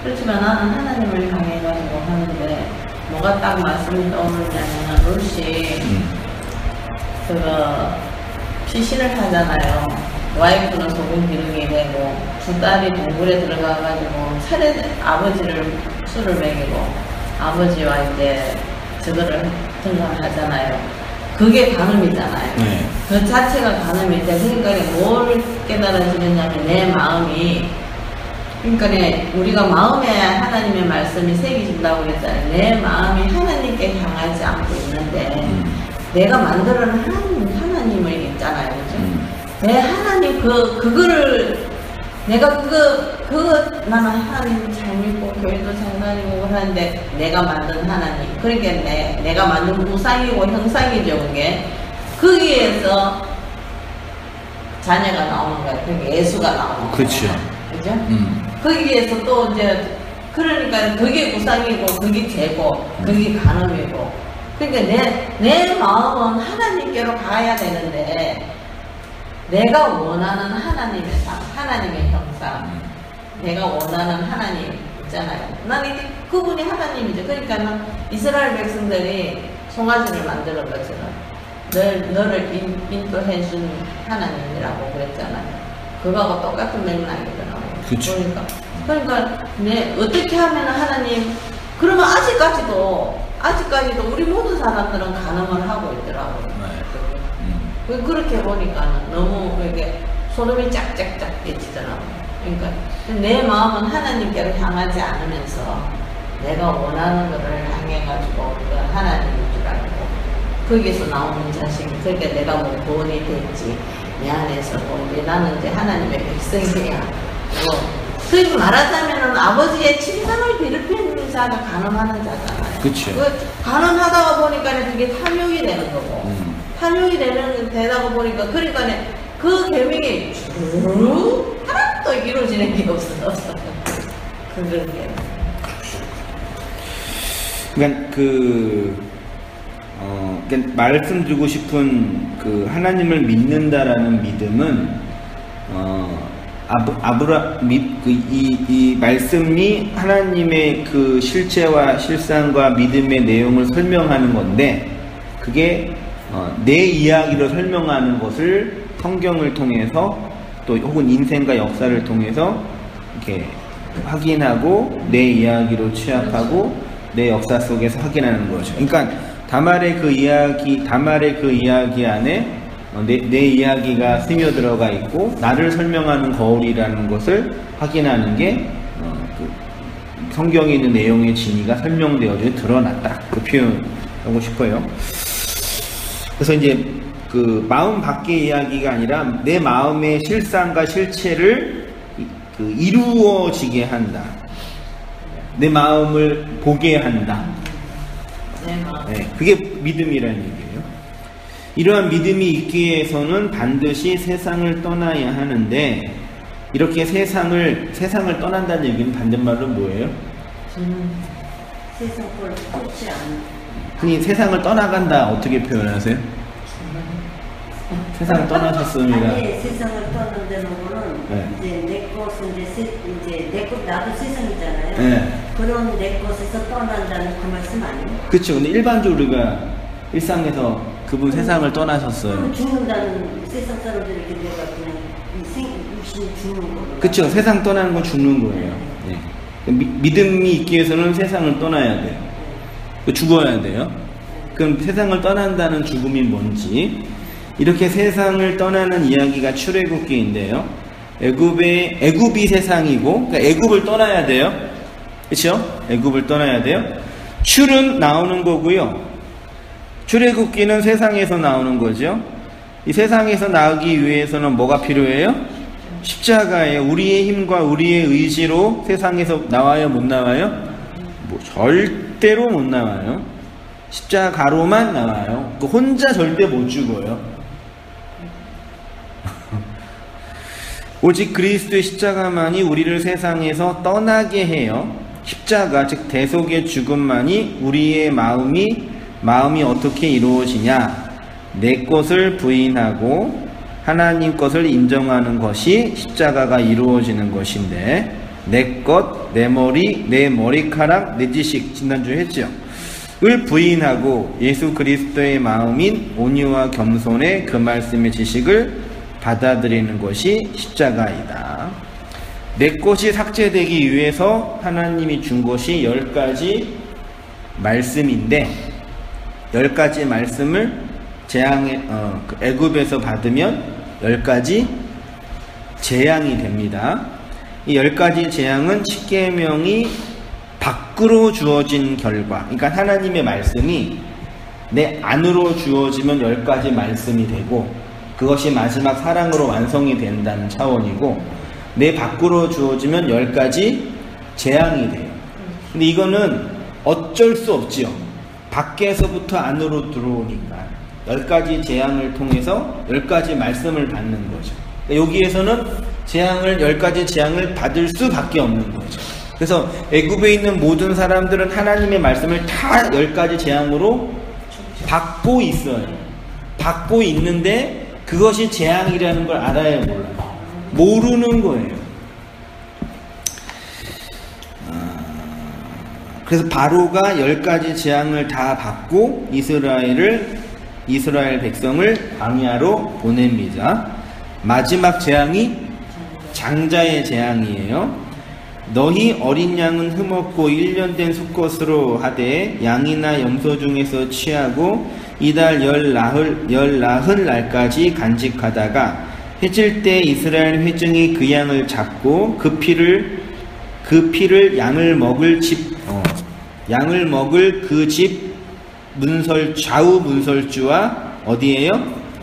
그렇지만 나는 하나님을 향해 가지고 하는데 뭐가 딱 말씀이 떠오르냐면 룰시 피신을 하잖아요. 와이프는 소금 기름이 되고 두 딸이 동굴에 들어가가지고 아버지를 술을 먹이고 아버지와 이제 저거를 등장하잖아요. 그게 간음이잖아요. 네. 그 자체가 간음인데, 그러니까 뭘 깨달아지느냐면 내 마음이, 그러니까 우리가 마음에 하나님의 말씀이 새겨진다고 그랬잖아요. 내 마음이 하나님께 향하지 않고 있는데 내가 만들어 놓은 하나님을 있잖아요. 그죠? 내 하나님 그거를 내가 그거 나는 하나님 잘 믿고 교회도 잘 다니고 하는데 내가 만든 하나님, 그러니까 내가 만든 우상이고 형상이죠. 그게 거기에서 자녀가 나오는 거야. 그게 예수가 나오는 거야. 그렇죠. 그죠? 거기에서 또 이제 그러니까 그게 우상이고 그게 죄고 그게 간음이고, 그러니까 내 마음은 하나님께로 가야 되는데 내가 원하는 하나님의 삶, 하나님의 형상, 내가 원하는 하나님 있잖아요. 나는 이제 그분이 하나님이죠. 그러니까 이스라엘 백성들이 송아지를 만들어 것처럼 너를 인도해준 하나님이라고 그랬잖아요. 그거하고 똑같은 맥락이더라고요. 그쵸. 그러니까 어떻게 하면 하나님, 그러면 아직까지도 우리 모든 사람들은 간음을 하고 있더라고요. 그렇게 보니까 너무 이렇게 소름이 짝짝짝 깨지더라고요. 그러니까 내 마음은 하나님께로 향하지 않으면서 내가 원하는 것을 향해가지고 하나님인 줄 알고 거기에서 나오는 자식, 그러니까 내가 뭐 구원이 됐지, 내 안에서 이제 나는 이제 하나님의 백성이야. 그리고 말하자면은 아버지의 친상을 괴롭히는 자가 간음하는 자잖아요. 그쵸. 간음하다가 보니까 그게 탐욕이 되는 거고, 탐욕이 되다가 보니까, 그러니까 그 계명이 쭉 하나도 이루어지는 게 없어. 그런 게. 그러니까 그러니까 말씀드리고 싶은 그 하나님을 믿는다라는 믿음은 이 말씀이 하나님의 그 실체와 실상과 믿음의 내용을 설명하는 건데, 그게 내 이야기로 설명하는 것을 성경을 통해서 또 혹은 인생과 역사를 통해서 이렇게 확인하고 내 이야기로 취합하고 내 역사 속에서 확인하는 거죠. 그러니까 다말의 그 이야기 안에 내 이야기가 스며들어가 있고 나를 설명하는 거울이라는 것을 확인하는 게 그 성경에 있는 내용의 진위가 설명되어져 드러났다, 그 표현하고 싶어요. 그래서 이제 그 마음 밖의 이야기가 아니라 내 마음의 실상과 실체를 그 이루어지게 한다, 내 마음을 보게 한다. 네, 그게 믿음이라는 얘기예요. 이러한 믿음이 있기 위해서는 반드시 세상을 떠나야 하는데, 이렇게 세상을 떠난다는 얘기는 반대말로 뭐예요? 세상 걸 쫓지 않는. 흔히 세상을 떠나간다 어떻게 표현하세요? 세상을 떠나셨습니다. 아니, 세상을 떠난다는 거는 네. 이제 내 것은 이제 내 것, 나도 세상이잖아요. 네. 그런 내 것에서 떠난다는 그 말씀 아니에요? 그렇죠. 근데 일반적으로 우리가 일상에서 그분 세상을 떠나셨어요. 죽는다는, 세상 사람들이 이렇게 내가 그냥 육신이 죽는 거예요. 그렇죠. 세상 떠나는 건 죽는 거예요. 네. 믿음이 있기 위해서는 세상을 떠나야 돼요. 죽어야 돼요. 그럼 세상을 떠난다는 죽음이 뭔지, 이렇게 세상을 떠나는 이야기가 출애굽기인데요. 애굽이 세상이고, 그러니까 애굽을 떠나야 돼요. 그렇죠? 애굽을 떠나야 돼요. 출은 나오는 거고요. 출애굽기는 세상에서 나오는 거죠. 이 세상에서 나오기 위해서는 뭐가 필요해요? 십자가예요. 우리의 힘과 우리의 의지로 세상에서 나와요, 못 나와요? 뭐 절대로 못 나와요. 십자가로만 나와요. 혼자 절대 못 죽어요. 오직 그리스도의 십자가만이 우리를 세상에서 떠나게 해요. 십자가, 즉 대속의 죽음만이 우리의 마음이 어떻게 이루어지냐? 내 것을 부인하고 하나님 것을 인정하는 것이 십자가가 이루어지는 것인데, 내 것, 내 머리, 내 머리카락, 내 지식, 지난주에 했죠. 을 부인하고 예수 그리스도의 마음인 온유와 겸손의 그 말씀의 지식을 받아들이는 것이 십자가이다. 내 것이 삭제되기 위해서 하나님이 준 것이 10가지 말씀인데, 10가지 말씀을 그 애굽에서 받으면 10가지 재앙이 됩니다. 이 10가지 재앙은 십계명이 밖으로 주어진 결과, 그러니까 하나님의 말씀이 내 안으로 주어지면 10가지 말씀이 되고 그것이 마지막 사랑으로 완성이 된다는 차원이고, 내 밖으로 주어지면 10가지 재앙이 돼요. 근데 이거는 어쩔 수 없지요. 밖에서부터 안으로 들어오니까 10가지 재앙을 통해서 10가지 말씀을 받는 거죠. 여기에서는 10가지 재앙을 받을 수밖에 없는 거죠. 그래서 애굽에 있는 모든 사람들은 하나님의 말씀을 다 10가지 재앙으로 받고 있어요. 받고 있는데 그것이 재앙이라는 걸 알아야 몰라요. 모르는 거예요. 그래서 바로가 10가지 재앙을 다 받고 이스라엘 백성을 광야로 보냅니다. 마지막 재앙이 장자의 재앙이에요. 너희 어린 양은 흠없고 1년 된 수컷으로 하되 양이나 염소 중에서 취하고 이달 열나흘 날까지 간직하다가 해질 때 이스라엘 회중이 그 양을 잡고 그 피를 양을 먹을 그 집 좌우 문설주와 어디에요?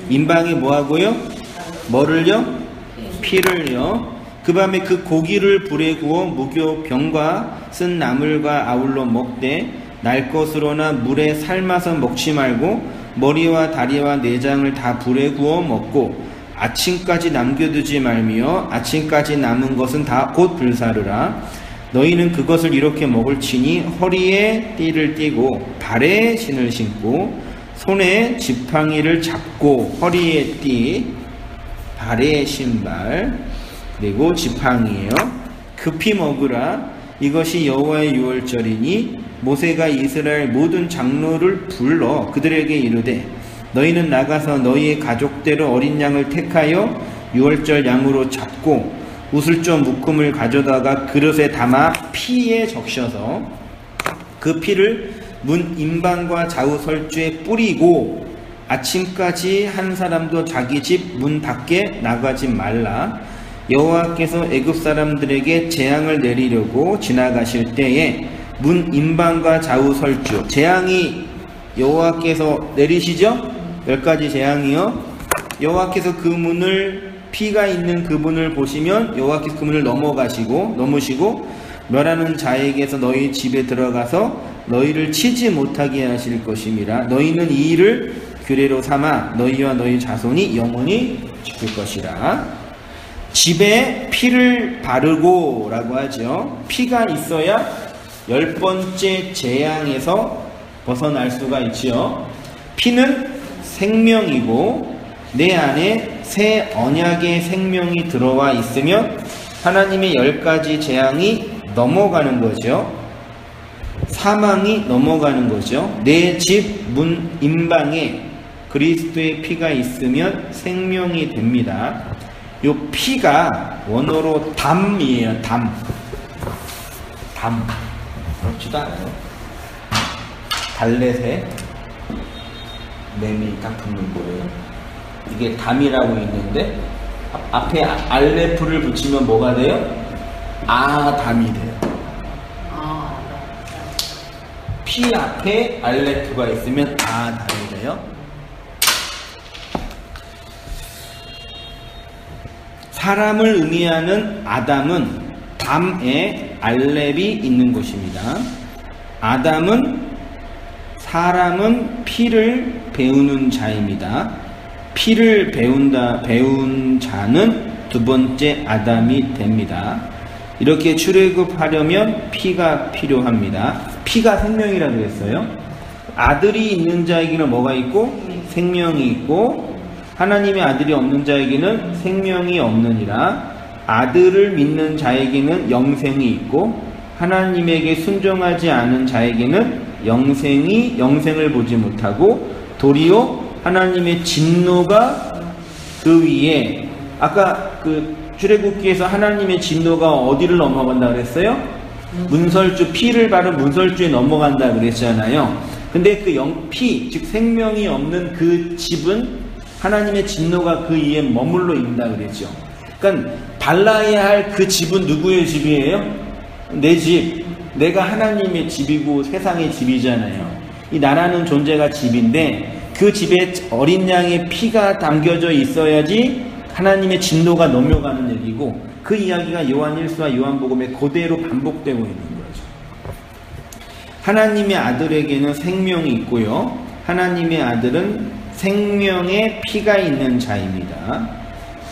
임방에 뭐하고요? 뭐를요? 피를요. 그 밤에 그 고기를 불에 구워 무교 병과 쓴 나물과 아울러 먹되 날 것으로나 물에 삶아서 먹지 말고 머리와 다리와 내장을 다 불에 구워 먹고 아침까지 남겨두지 말며 아침까지 남은 것은 다 곧 불사르라. 너희는 그것을 이렇게 먹을지니 허리에 띠를 띠고 발에 신을 신고 손에 지팡이를 잡고 허리에 띠 발에 신발 그리고 지팡이에요. 급히 먹으라. 이것이 여호와의 유월절이니 모세가 이스라엘 모든 장로를 불러 그들에게 이르되 너희는 나가서 너희의 가족대로 어린 양을 택하여 유월절 양으로 잡고 웃을 좀 묶음을 가져다가 그릇에 담아 피에 적셔서 그 피를 문 임방과 좌우 설주에 뿌리고 아침까지 한 사람도 자기 집 문 밖에 나가지 말라. 여호와께서 애굽 사람들에게 재앙을 내리려고 지나가실 때에 문 임방과 좌우 설주 재앙이 여호와께서 내리시죠? 10가지 재앙이요. 여호와께서 그 문을 피가 있는 그 문을 보시면 여호와께서 그 문을 넘으시고 멸하는 자에게서 너희 집에 들어가서 너희를 치지 못하게 하실 것임이라. 너희는 이 일을 규례로 삼아 너희와 너희 자손이 영원히 지킬 것이라. 집에 피를 바르고 라고 하죠. 피가 있어야 10번째 재앙에서 벗어날 수가 있지요. 피는 생명이고 내 안에 새 언약의 생명이 들어와 있으면 하나님의 10가지 재앙이 넘어가는 거죠. 사망이 넘어가는 거죠. 내 집 문 임방에 그리스도의 피가 있으면 생명이 됩니다. 요 피가 원어로 담이에요. 담. 그렇지도 않아요. 달렛에 맴이 딱 붙는 거예요. 이게 담이라고 있는데 앞에 알레프를 붙이면 뭐가 돼요? 담이 돼요. 피 앞에 알레프가 있으면 담이 돼요. 사람을 의미하는 아담은 담에 알렙이 있는 곳입니다. 사람은 피를 배우는 자입니다. 피를 배운 자는 두 번째 아담이 됩니다. 이렇게 출애굽하려면 피가 필요합니다. 피가 생명이라고 그랬어요. 아들이 있는 자에게는 뭐가 있고? 생명이 있고 하나님의 아들이 없는 자에게는 생명이 없느니라. 아들을 믿는 자에게는 영생이 있고 하나님에게 순종하지 않은 자에게는 영생을 보지 못하고 도리어 하나님의 진노가 그 위에, 아까 그 출애굽기에서 하나님의 진노가 어디를 넘어간다 그랬어요? 문설주, 피를 바른 문설주에 넘어간다 그랬잖아요. 근데 그 피, 즉 생명이 없는 그 집은 하나님의 진노가 그 위에 머물러 있다 그랬죠. 그러니까 발라야 할 그 집은 누구의 집이에요? 내 집. 내가 하나님의 집이고 세상의 집이잖아요. 이 나라는 존재가 집인데 그 집에 어린 양의 피가 담겨져 있어야지 하나님의 진노가 넘어가는 얘기고, 그 이야기가 요한 1서와 요한복음에 그대로 반복되고 있는 거죠. 하나님의 아들에게는 생명이 있고요. 하나님의 아들은 생명의 피가 있는 자입니다.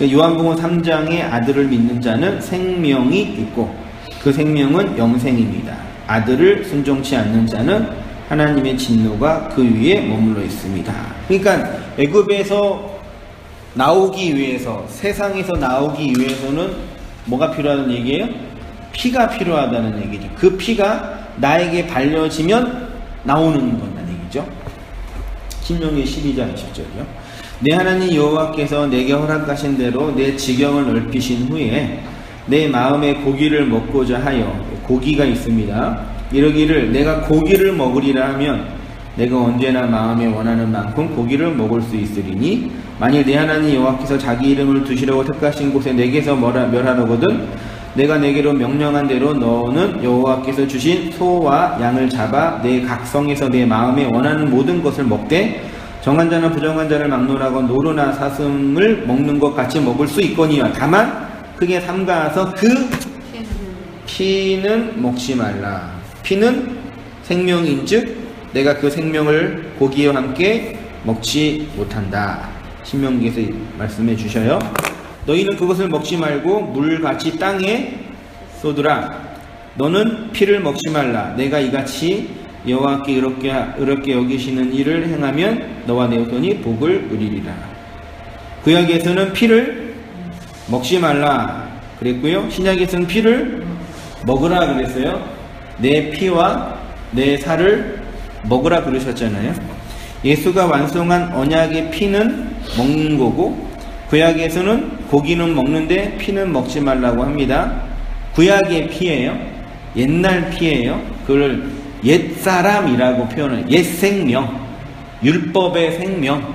요한복음 3장에 아들을 믿는 자는 생명이 있고 그 생명은 영생입니다. 아들을 순종치 않는 자는 하나님의 진노가 그 위에 머물러 있습니다. 그러니까 애굽에서 나오기 위해서, 세상에서 나오기 위해서는 뭐가 필요하다는 얘기예요? 피가 필요하다는 얘기죠. 그 피가 나에게 발려지면 나오는 건다는 얘기죠. 신명기 12장 10절이요. 내 하나님 여호와께서 내게 허락하신 대로 내 지경을 넓히신 후에 내 마음에 고기를 먹고자 하여, 고기가 있습니다. 이러기를 내가 고기를 먹으리라 하면 내가 언제나 마음에 원하는 만큼 고기를 먹을 수 있으리니, 만일 내 하나님 여호와께서 자기 이름을 두시려고 택하신 곳에 내게서 멸하려거든 내가 내게로 명령한 대로 너는 여호와께서 주신 소와 양을 잡아 내 각성에서 내 마음에 원하는 모든 것을 먹되 정한 자나 부정한 자를 막론하고 노루나 사슴을 먹는 것 같이 먹을 수 있거니와, 다만 크게 삼가서 그 피는 먹지 말라. 피는 생명인즉 내가 그 생명을 고기와 함께 먹지 못한다. 신명기에서 말씀해 주셔요. 너희는 그것을 먹지 말고 물같이 땅에 쏟으라. 너는 피를 먹지 말라. 내가 이같이 여호와께 의롭게 여기시는 일을 행하면 너와 내 후손이 복을 누리리라. 구약에서는 피를 먹지 말라 그랬고요. 신약에서는 피를 먹으라 그랬어요. 내 피와 내 살을 먹으라 그러셨잖아요. 예수가 완성한 언약의 피는 먹는 거고, 구약에서는 고기는 먹는데 피는 먹지 말라고 합니다. 구약의 피예요. 옛날 피예요. 그걸 옛사람이라고 표현을, 옛생명, 율법의 생명,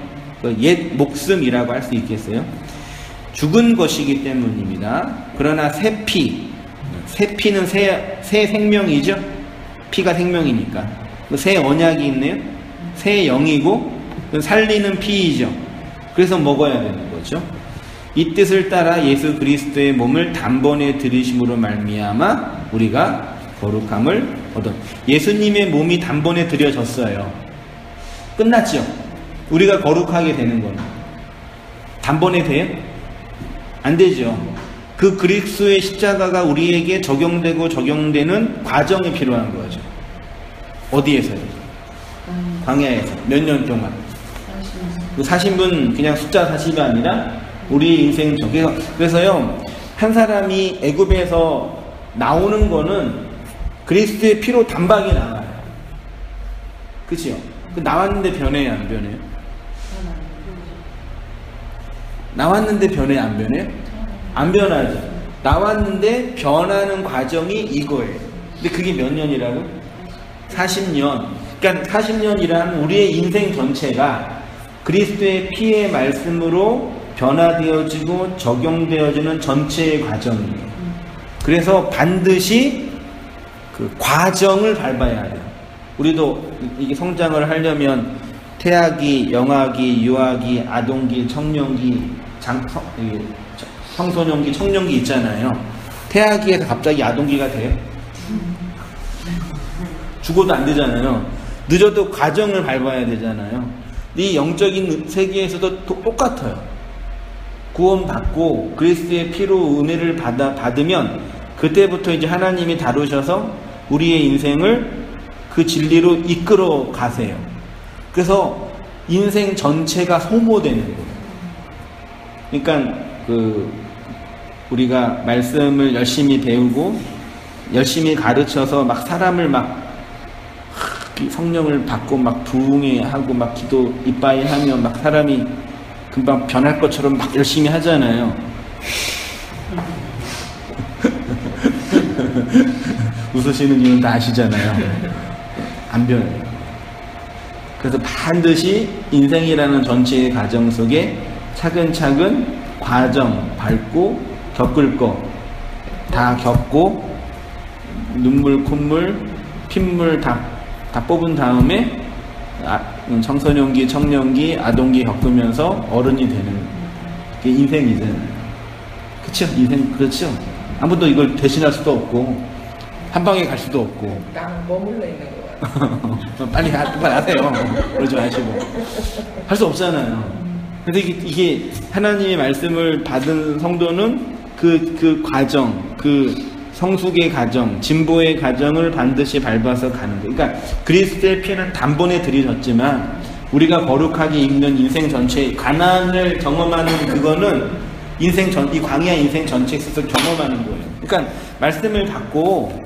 옛 목숨이라고 할 수 있겠어요. 죽은 것이기 때문입니다. 그러나 새 피는 새 생명이죠. 피가 생명이니까. 새 언약이 있네요. 새 영이고 살리는 피이죠. 그래서 먹어야 되는 거죠. 이 뜻을 따라 예수 그리스도의 몸을 단번에 들이심으로 말미암아 우리가 거룩함을 얻어. 예수님의 몸이 단번에 들여졌어요. 끝났죠. 우리가 거룩하게 되는 거는 단번에 돼요? 안 되죠. 그 그리스도의 십자가가 우리에게 적용되고 적용되는 과정이 필요한 거죠. 어디에서요? 광야에서 몇 년 동안. 그 40은 그냥 숫자 40이 아니라 우리 인생 적에서. 그래서요, 한 사람이 애굽에서 나오는 거는 그리스도의 피로 단박에 나와요. 그치요? 그 나왔는데 변해요, 안 변해요? 나왔는데 변해요, 안 변해요? 안 변하죠. 나왔는데 변하는 과정이 이거예요. 근데 그게 몇 년이라고? 40년. 그러니까 40년이란 우리의 인생 전체가 그리스도의 피의 말씀으로 변화되어지고 적용되어지는 전체의 과정이에요. 그래서 반드시 그 과정을 밟아야 돼요. 우리도 이게 성장을 하려면 태아기, 영아기, 유아기, 아동기, 청년기, 청소년기, 청년기 있잖아요. 태아기에서 갑자기 아동기가 돼요? 죽어도 안 되잖아요. 늦어도 과정을 밟아야 되잖아요. 이 영적인 세계에서도 똑같아요. 구원받고 그리스도의 피로 은혜를 받으면 그때부터 이제 하나님이 다루셔서 우리의 인생을 그 진리로 이끌어 가세요. 그래서 인생 전체가 소모되는 거예요. 그러니까 우리가 말씀을 열심히 배우고 열심히 가르쳐서 막 사람을 막 성령을 받고 막 부흥회 하고 막 기도 이빠이 하면 막 사람이 금방 변할 것처럼 막 열심히 하잖아요. 웃으시는 이유는 다 아시잖아요. 안 변해요. 그래서 반드시 인생이라는 전체의 과정 속에 차근차근 과정 밟고 겪을 거 다 겪고 눈물, 콧물, 핏물 다 뽑은 다음에 청소년기, 청년기, 아동기 겪으면서 어른이 되는 게 인생이잖아요. 그쵸? 인생 그렇죠? 아무도 이걸 대신할 수도 없고 한 방에 갈 수도 없고 나는 머물러 있는 거 같아. 빨리 하세요. 그러지 마시고 할 수 없잖아요. 그래서 이게 하나님의 말씀을 받은 성도는 그 과정, 그 성숙의 과정, 진보의 과정을 반드시 밟아서 가는 거예요. 그러니까 그리스도의 피는 단번에 들이졌지만 우리가 거룩하게 입는 인생 전체 가난을 경험하는 그거는 이 광야 인생 전체에 있어서 경험하는 거예요. 그러니까 말씀을 받고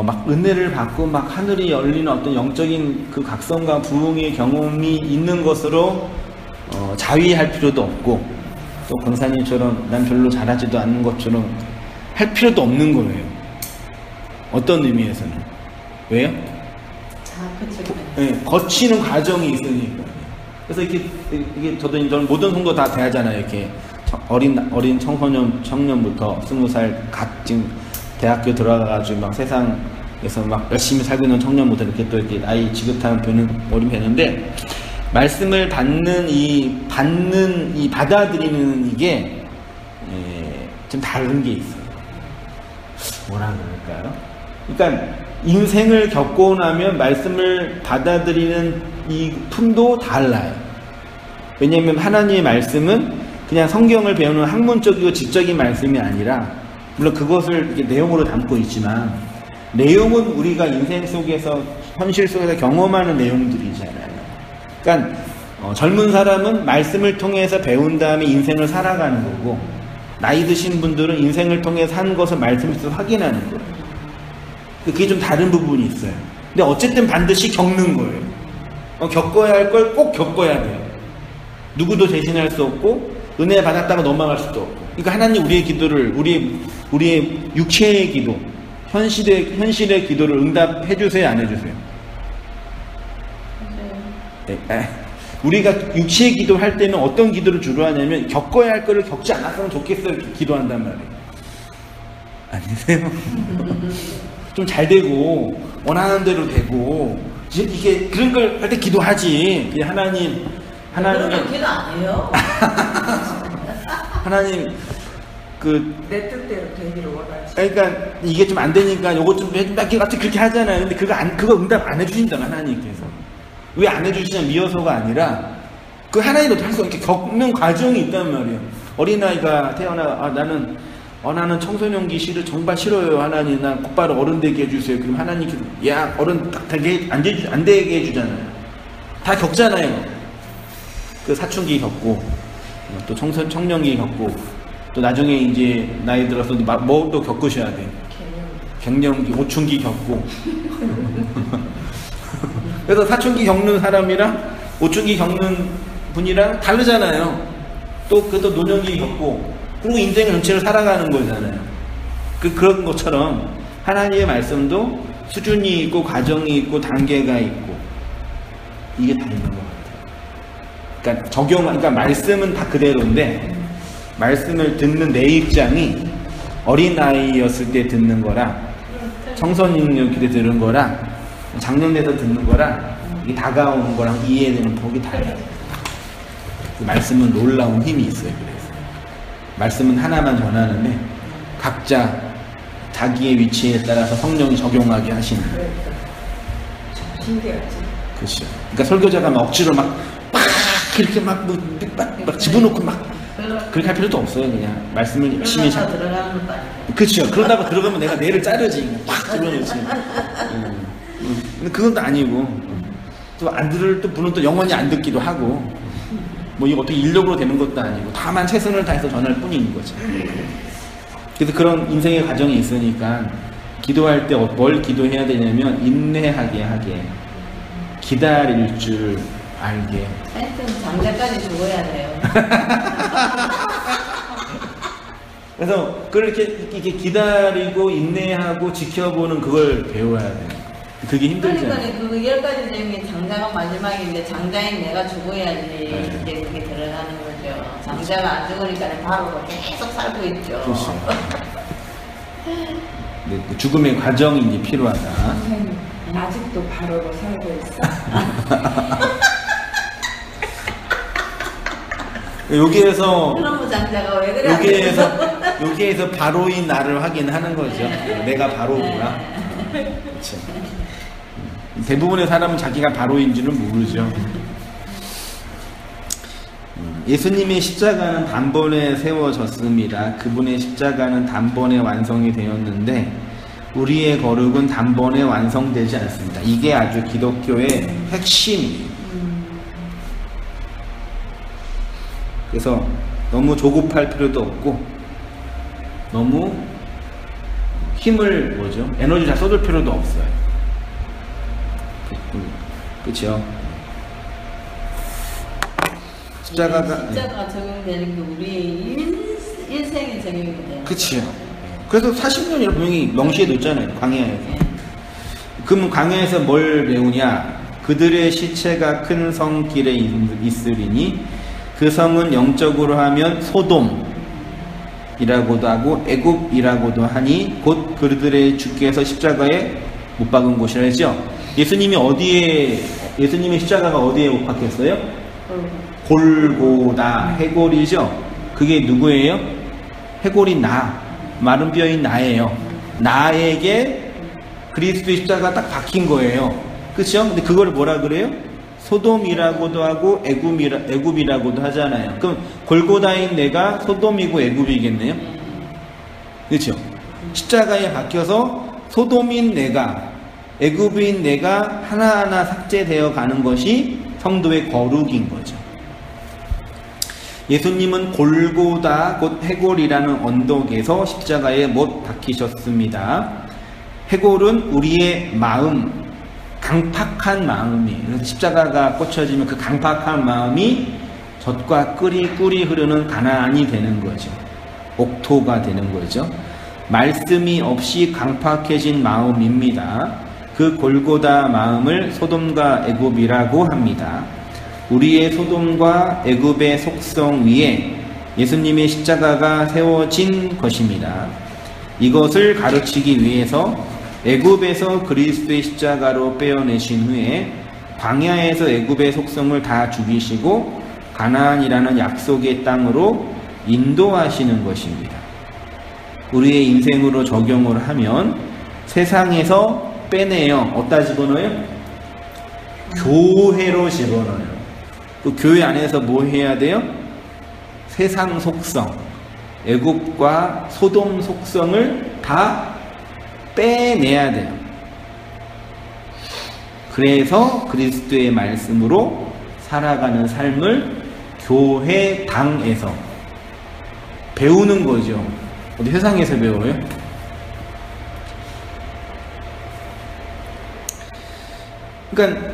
막 은혜를 받고 막 하늘이 열리는 어떤 영적인 그 각성과 부흥의 경험이 있는 것으로 자위할 필요도 없고 또 권사님처럼 난 별로 잘하지도 않는 것처럼 할 필요도 없는 거예요. 어떤 의미에서는. 왜요? 네, 거치는 과정이 있으니까. 그래서 이게 저는 모든 성도 다 대하잖아요. 이렇게 어린 청년부터 20살 지금 대학교 들어가가지고 막 세상에서 막 열심히 살고 있는 청년부터 이렇게 또 이렇게 나이 지긋한 어린 배는데 말씀을 받아들이는 이게 좀 다른 게 있어요. 뭐라 그럴까요? 그러니까 인생을 겪고 나면 말씀을 받아들이는 이 품도 달라요. 왜냐하면 하나님의 말씀은 그냥 성경을 배우는 학문적이고 지적인 말씀이 아니라 물론 그것을 이렇게 내용으로 담고 있지만 내용은 우리가 인생 속에서 현실 속에서 경험하는 내용들이잖아요. 그러니까 젊은 사람은 말씀을 통해서 배운 다음에 인생을 살아가는 거고 나이 드신 분들은 인생을 통해서 한 것을 말씀에서 확인하는 거예요. 그게 좀 다른 부분이 있어요. 근데 어쨌든 반드시 겪는 거예요. 겪어야 할 걸 꼭 겪어야 돼요. 누구도 대신할 수 없고 은혜 받았다가 넘어갈 수도 없고. 그러니까 하나님 우리의 기도를 우리의 육체의 기도, 현실의 기도를 응답해 주세요, 안 해주세요? 네. 우리가 육체의 기도할 때는 어떤 기도를 주로 하냐면 겪어야 할 거를 겪지 않았으면 좋겠어요. 기도한단 말이에요. 아니세요? 좀 잘 되고 원하는 대로 되고 이게 그런 걸 할 때 기도하지. 하나님 그러면 기도 안 해요? 하나님 내 뜻대로 되기를 원하지. 그러니까 이게 좀 안 되니까 요것 좀 해준다 같이 그렇게 하잖아요. 근데 그거 응답 안 해주신다 하나님께서. 왜 안 해주시냐 미워서가 아니라 그 하나님도 할 수 없게 겪는 과정이 있단 말이에요. 어린아이가 태어나 나는 청소년기 정말 싫어요. 하나님 난 곧바로 어른 되게 해주세요. 그럼 하나님께서 야 어른 딱 되게 안 되게 해주잖아요. 다 겪잖아요. 그 사춘기 겪고 또 청년기 겪고 또 나중에 이제 나이 들어서 뭐 또 겪으셔야 돼요. 갱년기, 오춘기 겪고 그래서 사춘기 겪는 사람이랑 오춘기 겪는 분이랑 다르잖아요. 또 그것도 노년기 겪고 그리고 인생을 전체를 살아가는 거잖아요. 그런 것처럼 하나님의 말씀도 수준이 있고 과정이 있고 단계가 있고 이게 다 있는 것 같아요. 그러니까 말씀은 다 그대로인데 말씀을 듣는 내 입장이 어린아이였을 때 듣는 거랑 청소년기 때 들은 거랑 작년에서 듣는 거랑 이게 다가오는 거랑 이해되는 폭이 달라요. 그 말씀은 놀라운 힘이 있어요. 그래서 말씀은 하나만 전하는데 각자 자기의 위치에 따라서 성령이 적용하게 하시는 거예요. 신기하지. 그렇죠. 그러니까 설교자가 막 억지로 막 이렇게 막 집어넣고 막 그렇게 할 필요도 없어요. 그냥 말씀을 열심히 잘 들어가는 것도 아니고. 그렇죠. 그러다가 들어가면 내가 뇌를 자르지. 팍 집어넣지. 근데 그건 또 아니고 또 안 들을 또 분은 또 영원히 안 듣기도 하고 뭐 이거 어떻게 인력으로 되는 것도 아니고 다만 최선을 다해서 전할 뿐인 거죠. 그래서 그런 인생의 과정이 있으니까 기도할 때 뭘 기도해야 되냐면 인내하게 하게 기다릴 줄 알게. 하여튼 장자까지 죽어야 돼요. 그래서 그걸 이렇게 기다리고 인내하고 지켜보는 그걸 배워야 돼요. 그게 힘들잖아요. 그러니까 그 10가지 중에 장자가 마지막인데 장자인 내가 죽어야지 이제 그게 들어가는 거죠. 장자가 안 죽으니까 바로 계속 살고 있죠. 그렇죠. 네, 그 죽음의 과정이 이제 필요하다. 선생님, 아직도 바로로 살고 있어. 여기에서 그럼 장자가 왜 그래? 여기에서 바로인 나를 확인하는 거죠. 내가 바로구나. 그렇죠. 대부분의 사람은 자기가 바로인지는 모르죠. 예수님의 십자가는 단번에 세워졌습니다. 그분의 십자가는 단번에 완성이 되었는데 우리의 거룩은 단번에 완성되지 않습니다. 이게 아주 기독교의 핵심이에요. 그래서 너무 조급할 필요도 없고 너무 힘을 에너지 다 쏟을 필요도 없어요. 그렇죠? 십자가가 적용되는 게 우리의 일생에 적용이 돼요. 그렇죠. 그래서 40년이라고 분명히 명시해 놓잖아요. 광야에서. 그럼 광야에서 뭘 배우냐? 그들의 시체가 큰 성길에 있으리니 그 성은 영적으로 하면 소돔이라고도 하고 애굽이라고도 하니 곧 그들의 주께서 십자가에 못 박은 곳이라 했죠. 예수님의 십자가가 어디에 못 박혔어요? 골고다, 해골이죠. 그게 누구예요? 해골이 마른 뼈인 나예요. 나에게 그리스도의 십자가가 딱 박힌 거예요. 그렇죠? 근데 그걸 뭐라 그래요? 소돔이라고도 하고 애굽이라고도 하잖아요. 그럼 골고다인 내가 소돔이고 애굽이겠네요. 그렇죠? 십자가에 박혀서 소돔인 내가 애굽인 내가 하나하나 삭제되어 가는 것이 성도의 거룩인 거죠. 예수님은 골고다 곧 해골이라는 언덕에서 십자가에 못 박히셨습니다. 해골은 우리의 마음, 강팍한 마음이에요. 그래서 십자가가 꽂혀지면 그 강팍한 마음이 젖과 꿀이 흐르는 가나안이 되는 거죠. 옥토가 되는 거죠. 말씀이 없이 강팍해진 마음입니다. 그 골고다 마음을 소돔과 애굽이라고 합니다. 우리의 소돔과 애굽의 속성 위에 예수님의 십자가가 세워진 것입니다. 이것을 가르치기 위해서 애굽에서 그리스도의 십자가로 빼어내신 후에 광야에서 애굽의 속성을 다 죽이시고 가나안이라는 약속의 땅으로 인도하시는 것입니다. 우리의 인생으로 적용을 하면 세상에서 빼내요. 어디다 집어넣어요? 교회로 집어넣어요. 그 교회 안에서 뭐 해야 돼요? 세상 속성, 애굽과 소돔 속성을 다 빼내야 돼요. 그래서 그리스도의 말씀으로 살아가는 삶을 교회당에서 배우는 거죠. 어디 세상에서 배워요? 그러니까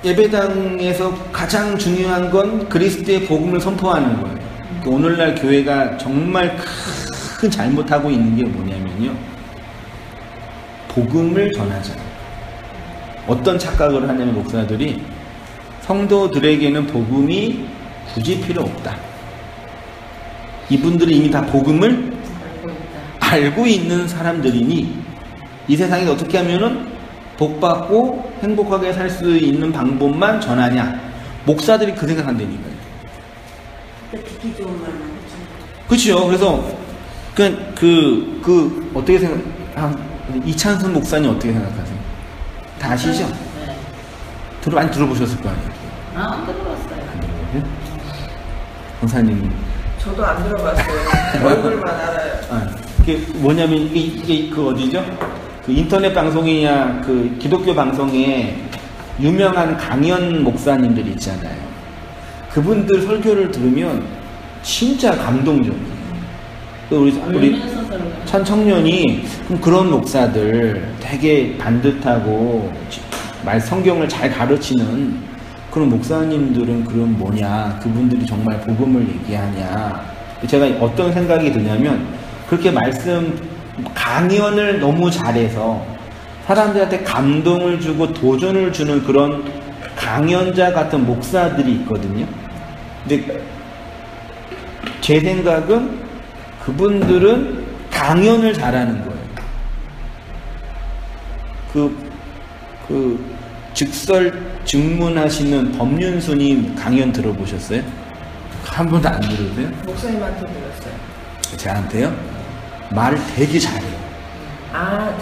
예배당에서 가장 중요한 건 그리스도의 복음을 선포하는 거예요. 오늘날 교회가 정말 큰 잘못하고 있는 게 뭐냐면요, 복음을 전하잖아요. 어떤 착각을 하냐면 목사들이 성도들에게는 복음이 굳이 필요 없다. 이분들이 이미 다 복음을 알고 있는 사람들이니 이 세상에 어떻게 하면은 복받고 행복하게 살 수 있는 방법만 전하냐. 목사들이 그 생각한다니까요. 듣기 좋은 말만 그렇죠. 그래서 어떻게 이찬순 목사님 어떻게 생각하세요? 다 아시죠? 네. 많이 들어보셨을 거 아니에요? 안 들어봤어요. 안 들어보세요? 권사님. 저도 안 들어봤어요. 얼굴만 알아요. 그게 뭐냐면 이게 그 어디죠? 그 인터넷 방송이냐 그 기독교 방송에 유명한 강연 목사님들 있잖아요. 그분들 설교를 들으면 진짜 감동적이에요. 우리 천청년이 그런 목사들 되게 반듯하고 성경을 잘 가르치는 그런 목사님들은 그럼 뭐냐, 그분들이 정말 복음을 얘기하냐. 제가 어떤 생각이 드냐면 그렇게 말씀 강연을 너무 잘해서 사람들한테 감동을 주고 도전을 주는 그런 강연자 같은 목사들이 있거든요. 근데 제 생각은 그분들은 강연을 잘하는 거예요. 증문하시는 법륜스님 강연 들어보셨어요? 한 번도 안 들으세요? 목사님한테 들었어요. 저한테요? 말을 되게 잘해요. 아,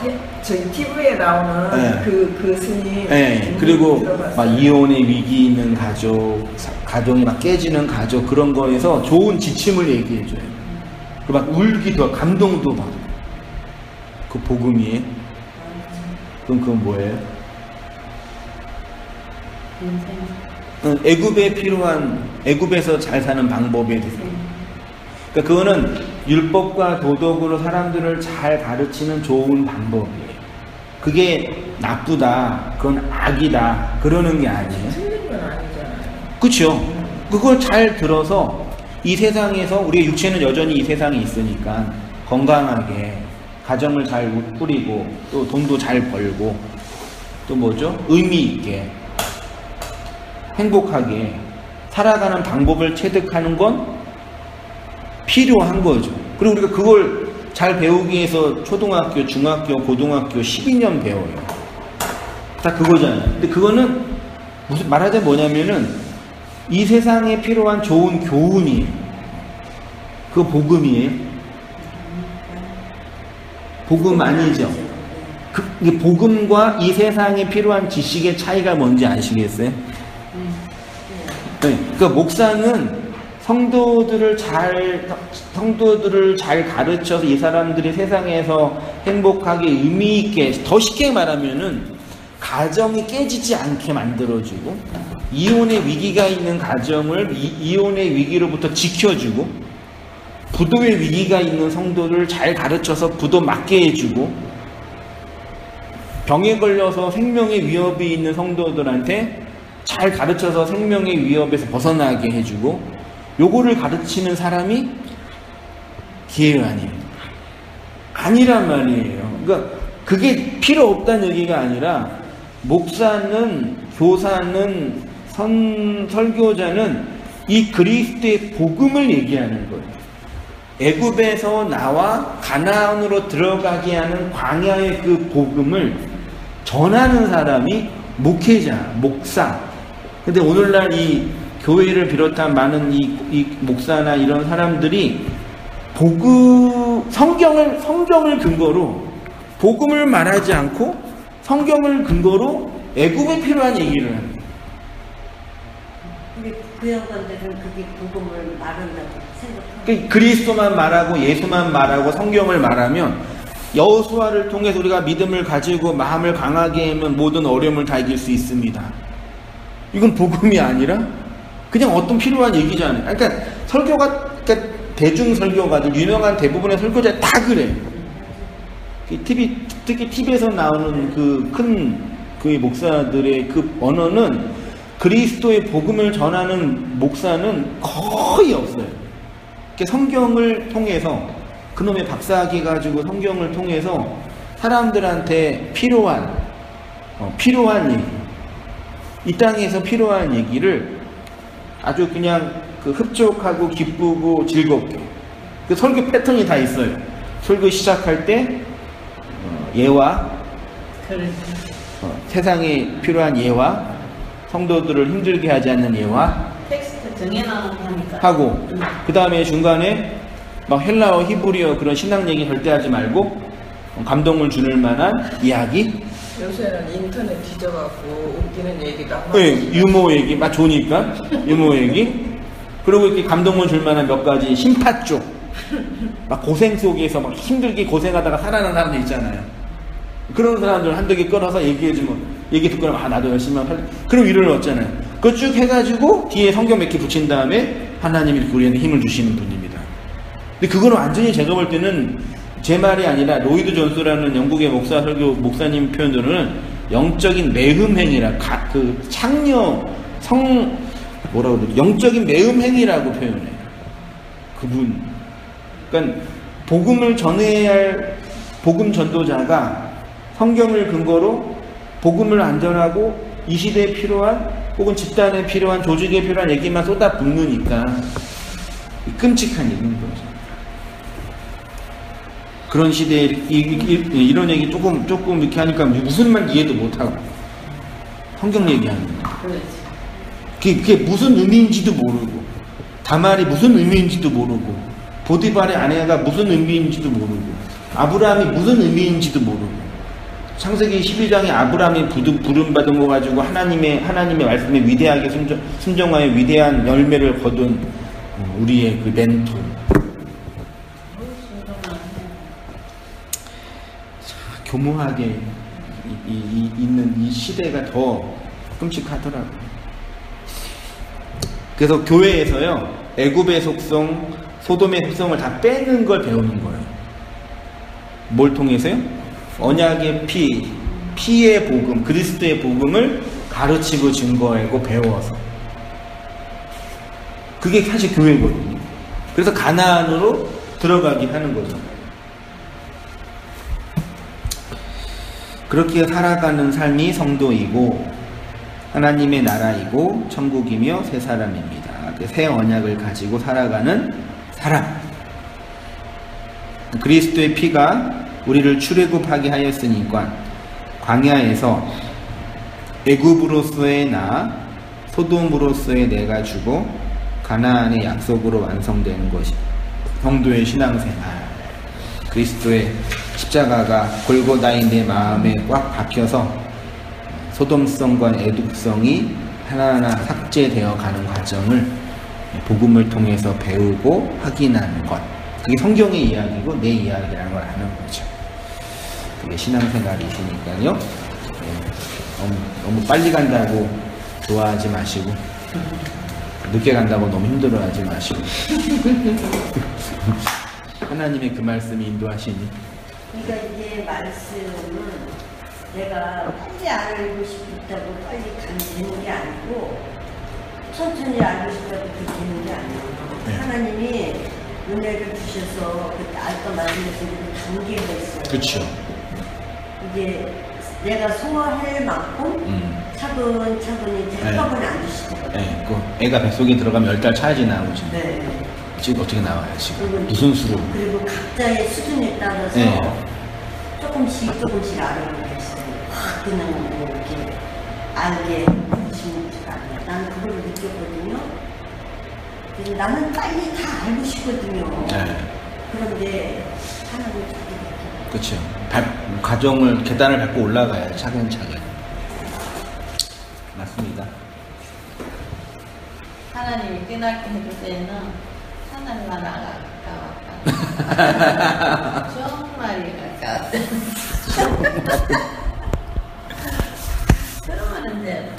저희 TV에 나오는 네. 그 스님. 네. 그리고 들어봤어요. 막 이혼의 위기 있는 가정이 막 깨지는 가족 그런 거에서 좋은 지침을 얘기해줘요. 그 막 울기도 하고 감동도 받고. 그 복음이에요. 그럼 그건 뭐예요? 애굽에 필요한 애굽에서 잘 사는 방법에 대해서. 그러니까 그거는 율법과 도덕으로 사람들을 잘 가르치는 좋은 방법이에요. 그게 나쁘다, 그건 악이다 그러는 게 아니에요. 틀린 건 아니잖아요. 그렇죠. 그걸 잘 들어서 이 세상에서 우리의 육체는 여전히 이 세상에 있으니까 건강하게 가정을 잘 꾸리고 또 돈도 잘 벌고 또 뭐죠? 의미 있게 행복하게 살아가는 방법을 체득하는 건 필요한 거죠. 그리고 우리가 그걸 잘 배우기 위해서 초등학교, 중학교, 고등학교 12년 배워요. 다 그거잖아요. 근데 그거는 무슨 말하자면 뭐냐면은 이 세상에 필요한 좋은 교훈이에요. 그거 복음이에요. 복음 아니죠. 이게 복음과 이 세상에 필요한 지식의 차이가 뭔지 아시겠어요? 네. 그러니까 목사는 성도들을 잘 가르쳐서 이 사람들이 세상에서 행복하게 의미 있게, 더 쉽게 말하면은 가정이 깨지지 않게 만들어주고 이혼의 위기가 있는 가정을 이혼의 위기로부터 지켜주고 부도의 위기가 있는 성도를 잘 가르쳐서 부도 맞게 해주고 병에 걸려서 생명의 위협이 있는 성도들한테 잘 가르쳐서 생명의 위협에서 벗어나게 해주고 요거를 가르치는 사람이 기회아니에요. 아니란 말이에요. 그러니까 그게 필요 없다는 얘기가 아니라 목사는, 교사는, 설교자는 이 그리스도의 복음을 얘기하는 거예요. 애굽에서 나와 가나안으로 들어가게 하는 광야의 그 복음을 전하는 사람이 목회자, 목사. 근데 오늘날 이 교회를 비롯한 많은 이 목사나 이런 사람들이 성경을 근거로 복음을 말하지 않고 성경을 근거로 애굽에 필요한 얘기를 합니다. 근데 그 양반들은 그게 복음을 말한다고 생각하고. 그리스도만 말하고 예수만 말하고 성경을 말하면 여호수아를 통해서 우리가 믿음을 가지고 마음을 강하게 하면 모든 어려움을 다 이길 수 있습니다. 이건 복음이 아니라 그냥 어떤 필요한 얘기잖아요. 그러니까 그러니까 대중 설교가들, 유명한 대부분의 설교자 다 그래. 특히 TV에서 나오는 그 목사들의 그 언어는 그리스도의 복음을 전하는 목사는 거의 없어요. 성경을 통해서 그놈의 박사학위 가지고 성경을 통해서 사람들한테 필요한 얘기, 이 땅에서 필요한 얘기를 아주 그냥 흡족하고 기쁘고 즐겁게 그 설교 패턴이 다 있어요. 설교 시작할 때 예화, 세상에 필요한 예화, 성도들을 힘들게 하지 않는 예화 텍스트 정해놔놓으니까 하고 그 다음에 중간에 막 헬라어, 히브리어 그런 신앙 얘기 절대 하지 말고 감동을 주는 만한 이야기. 요새는 인터넷 뒤져갖고 웃기는 얘기도 하고. 네, 유머 얘기 막 좋으니까 유머 얘기. 그리고 이렇게 감동을 줄 만한 몇 가지 심파쪽. 막 고생 속에서 막 힘들게 고생하다가 살아난 사람들 있잖아요. 그런 사람들 한두 개 끌어서 얘기해주면 얘기 듣고 나면 나도 열심히 하면 그럼 위로를 얻잖아요. 그거 쭉 해가지고 뒤에 성경 몇 개 붙인 다음에 하나님이 우리한테 힘을 주시는 분입니다. 근데 그거는 완전히 제가 볼 때는 제 말이 아니라 로이드 존스라는 영국의 목사님 표현으로는 영적인 매음행위라 영적인 매음행위라고 표현해요. 그분. 그러니까 복음을 전해야 할 복음 전도자가 성경을 근거로 복음을 안전하고 이 시대에 필요한 혹은 집단에 필요한 조직에 필요한 얘기만 쏟아붓느니까 끔찍한 일인 거죠. 그런 시대에 이런 얘기 조금 이렇게 하니까 무슨 말 이해도 못하고 성경 얘기하는 거예요. 그게 무슨 의미인지도 모르고 다말이 무슨 의미인지도 모르고 보디발의 아내가 무슨 의미인지도 모르고 아브라함이 무슨 의미인지도 모르고 창세기 12장에 아브라함이 부름받은 거 가지고 하나님의 말씀에 위대하게 순종하여 위대한 열매를 거둔 우리의 그 멘토. 교묘하게 있는 이 시대가 더 끔찍하더라고요. 그래서 교회에서요, 애굽의 속성, 소돔의 속성을 다 빼는 걸 배우는 거예요. 뭘 통해서요? 언약의 피의 복음, 그리스도의 복음을 가르치고 증거하고 배워서. 그게 사실 교회거든요. 그래서 가나안으로 들어가게 하는 거죠. 그렇게 살아가는 삶이 성도이고 하나님의 나라이고 천국이며 새 사람입니다. 새 언약을 가지고 살아가는 사람. 그리스도의 피가 우리를 출애굽하게 하였으니까 광야에서 애굽으로서의 나, 소돔으로서의 내가 주고 가나안의 약속으로 완성되는 것이 성도의 신앙생활. 그리스도의 십자가가 골고다인 내 마음에 꽉 박혀서 소돔성과 애굽성이 하나하나 삭제되어 가는 과정을 복음을 통해서 배우고 확인하는 것. 그게 성경의 이야기고 내 이야기라는 걸 아는 거죠. 그게 신앙생활이시니까요. 너무 빨리 간다고 좋아하지 마시고 늦게 간다고 너무 힘들어하지 마시고 하나님의 그 말씀이 인도하시니. 그러니까 이제 말씀은 내가 빨리 알고 싶다고 빨리 되는 게 아니고 천천히 알고 싶다고 그렇게 되는 게 아니고 네. 하나님이 은혜를 주셔서 그때 아까 말씀하신 그 단계가 있어요. 그렇죠. 이게 내가 소화할 만큼 차근차근히 이제 한꺼번에 안 주시더라고요. 네, 그 애가 뱃속에 들어가면 10달 차야지 나오지. 네. 지금 어떻게 나와요, 지금? 무슨 수로? 그리고 각자의 수준에 따라서 네. 조금씩 알아보고 계시더라고요. 그냥 뭐 이렇게 알게 해주시는 줄 아니에요. 나는 그걸 느꼈거든요. 그래서 나는 빨리 다 알고 싶거든요. 네. 그런데 하나님 자기 그렇죠. 과정을 계단을 밟고 올라가야 차근차근. 맞습니다. 하나님이 깨닫게 해줄 때는 하나님 나라가 가까웠다. 정말이 가까웠다. 그러면 이제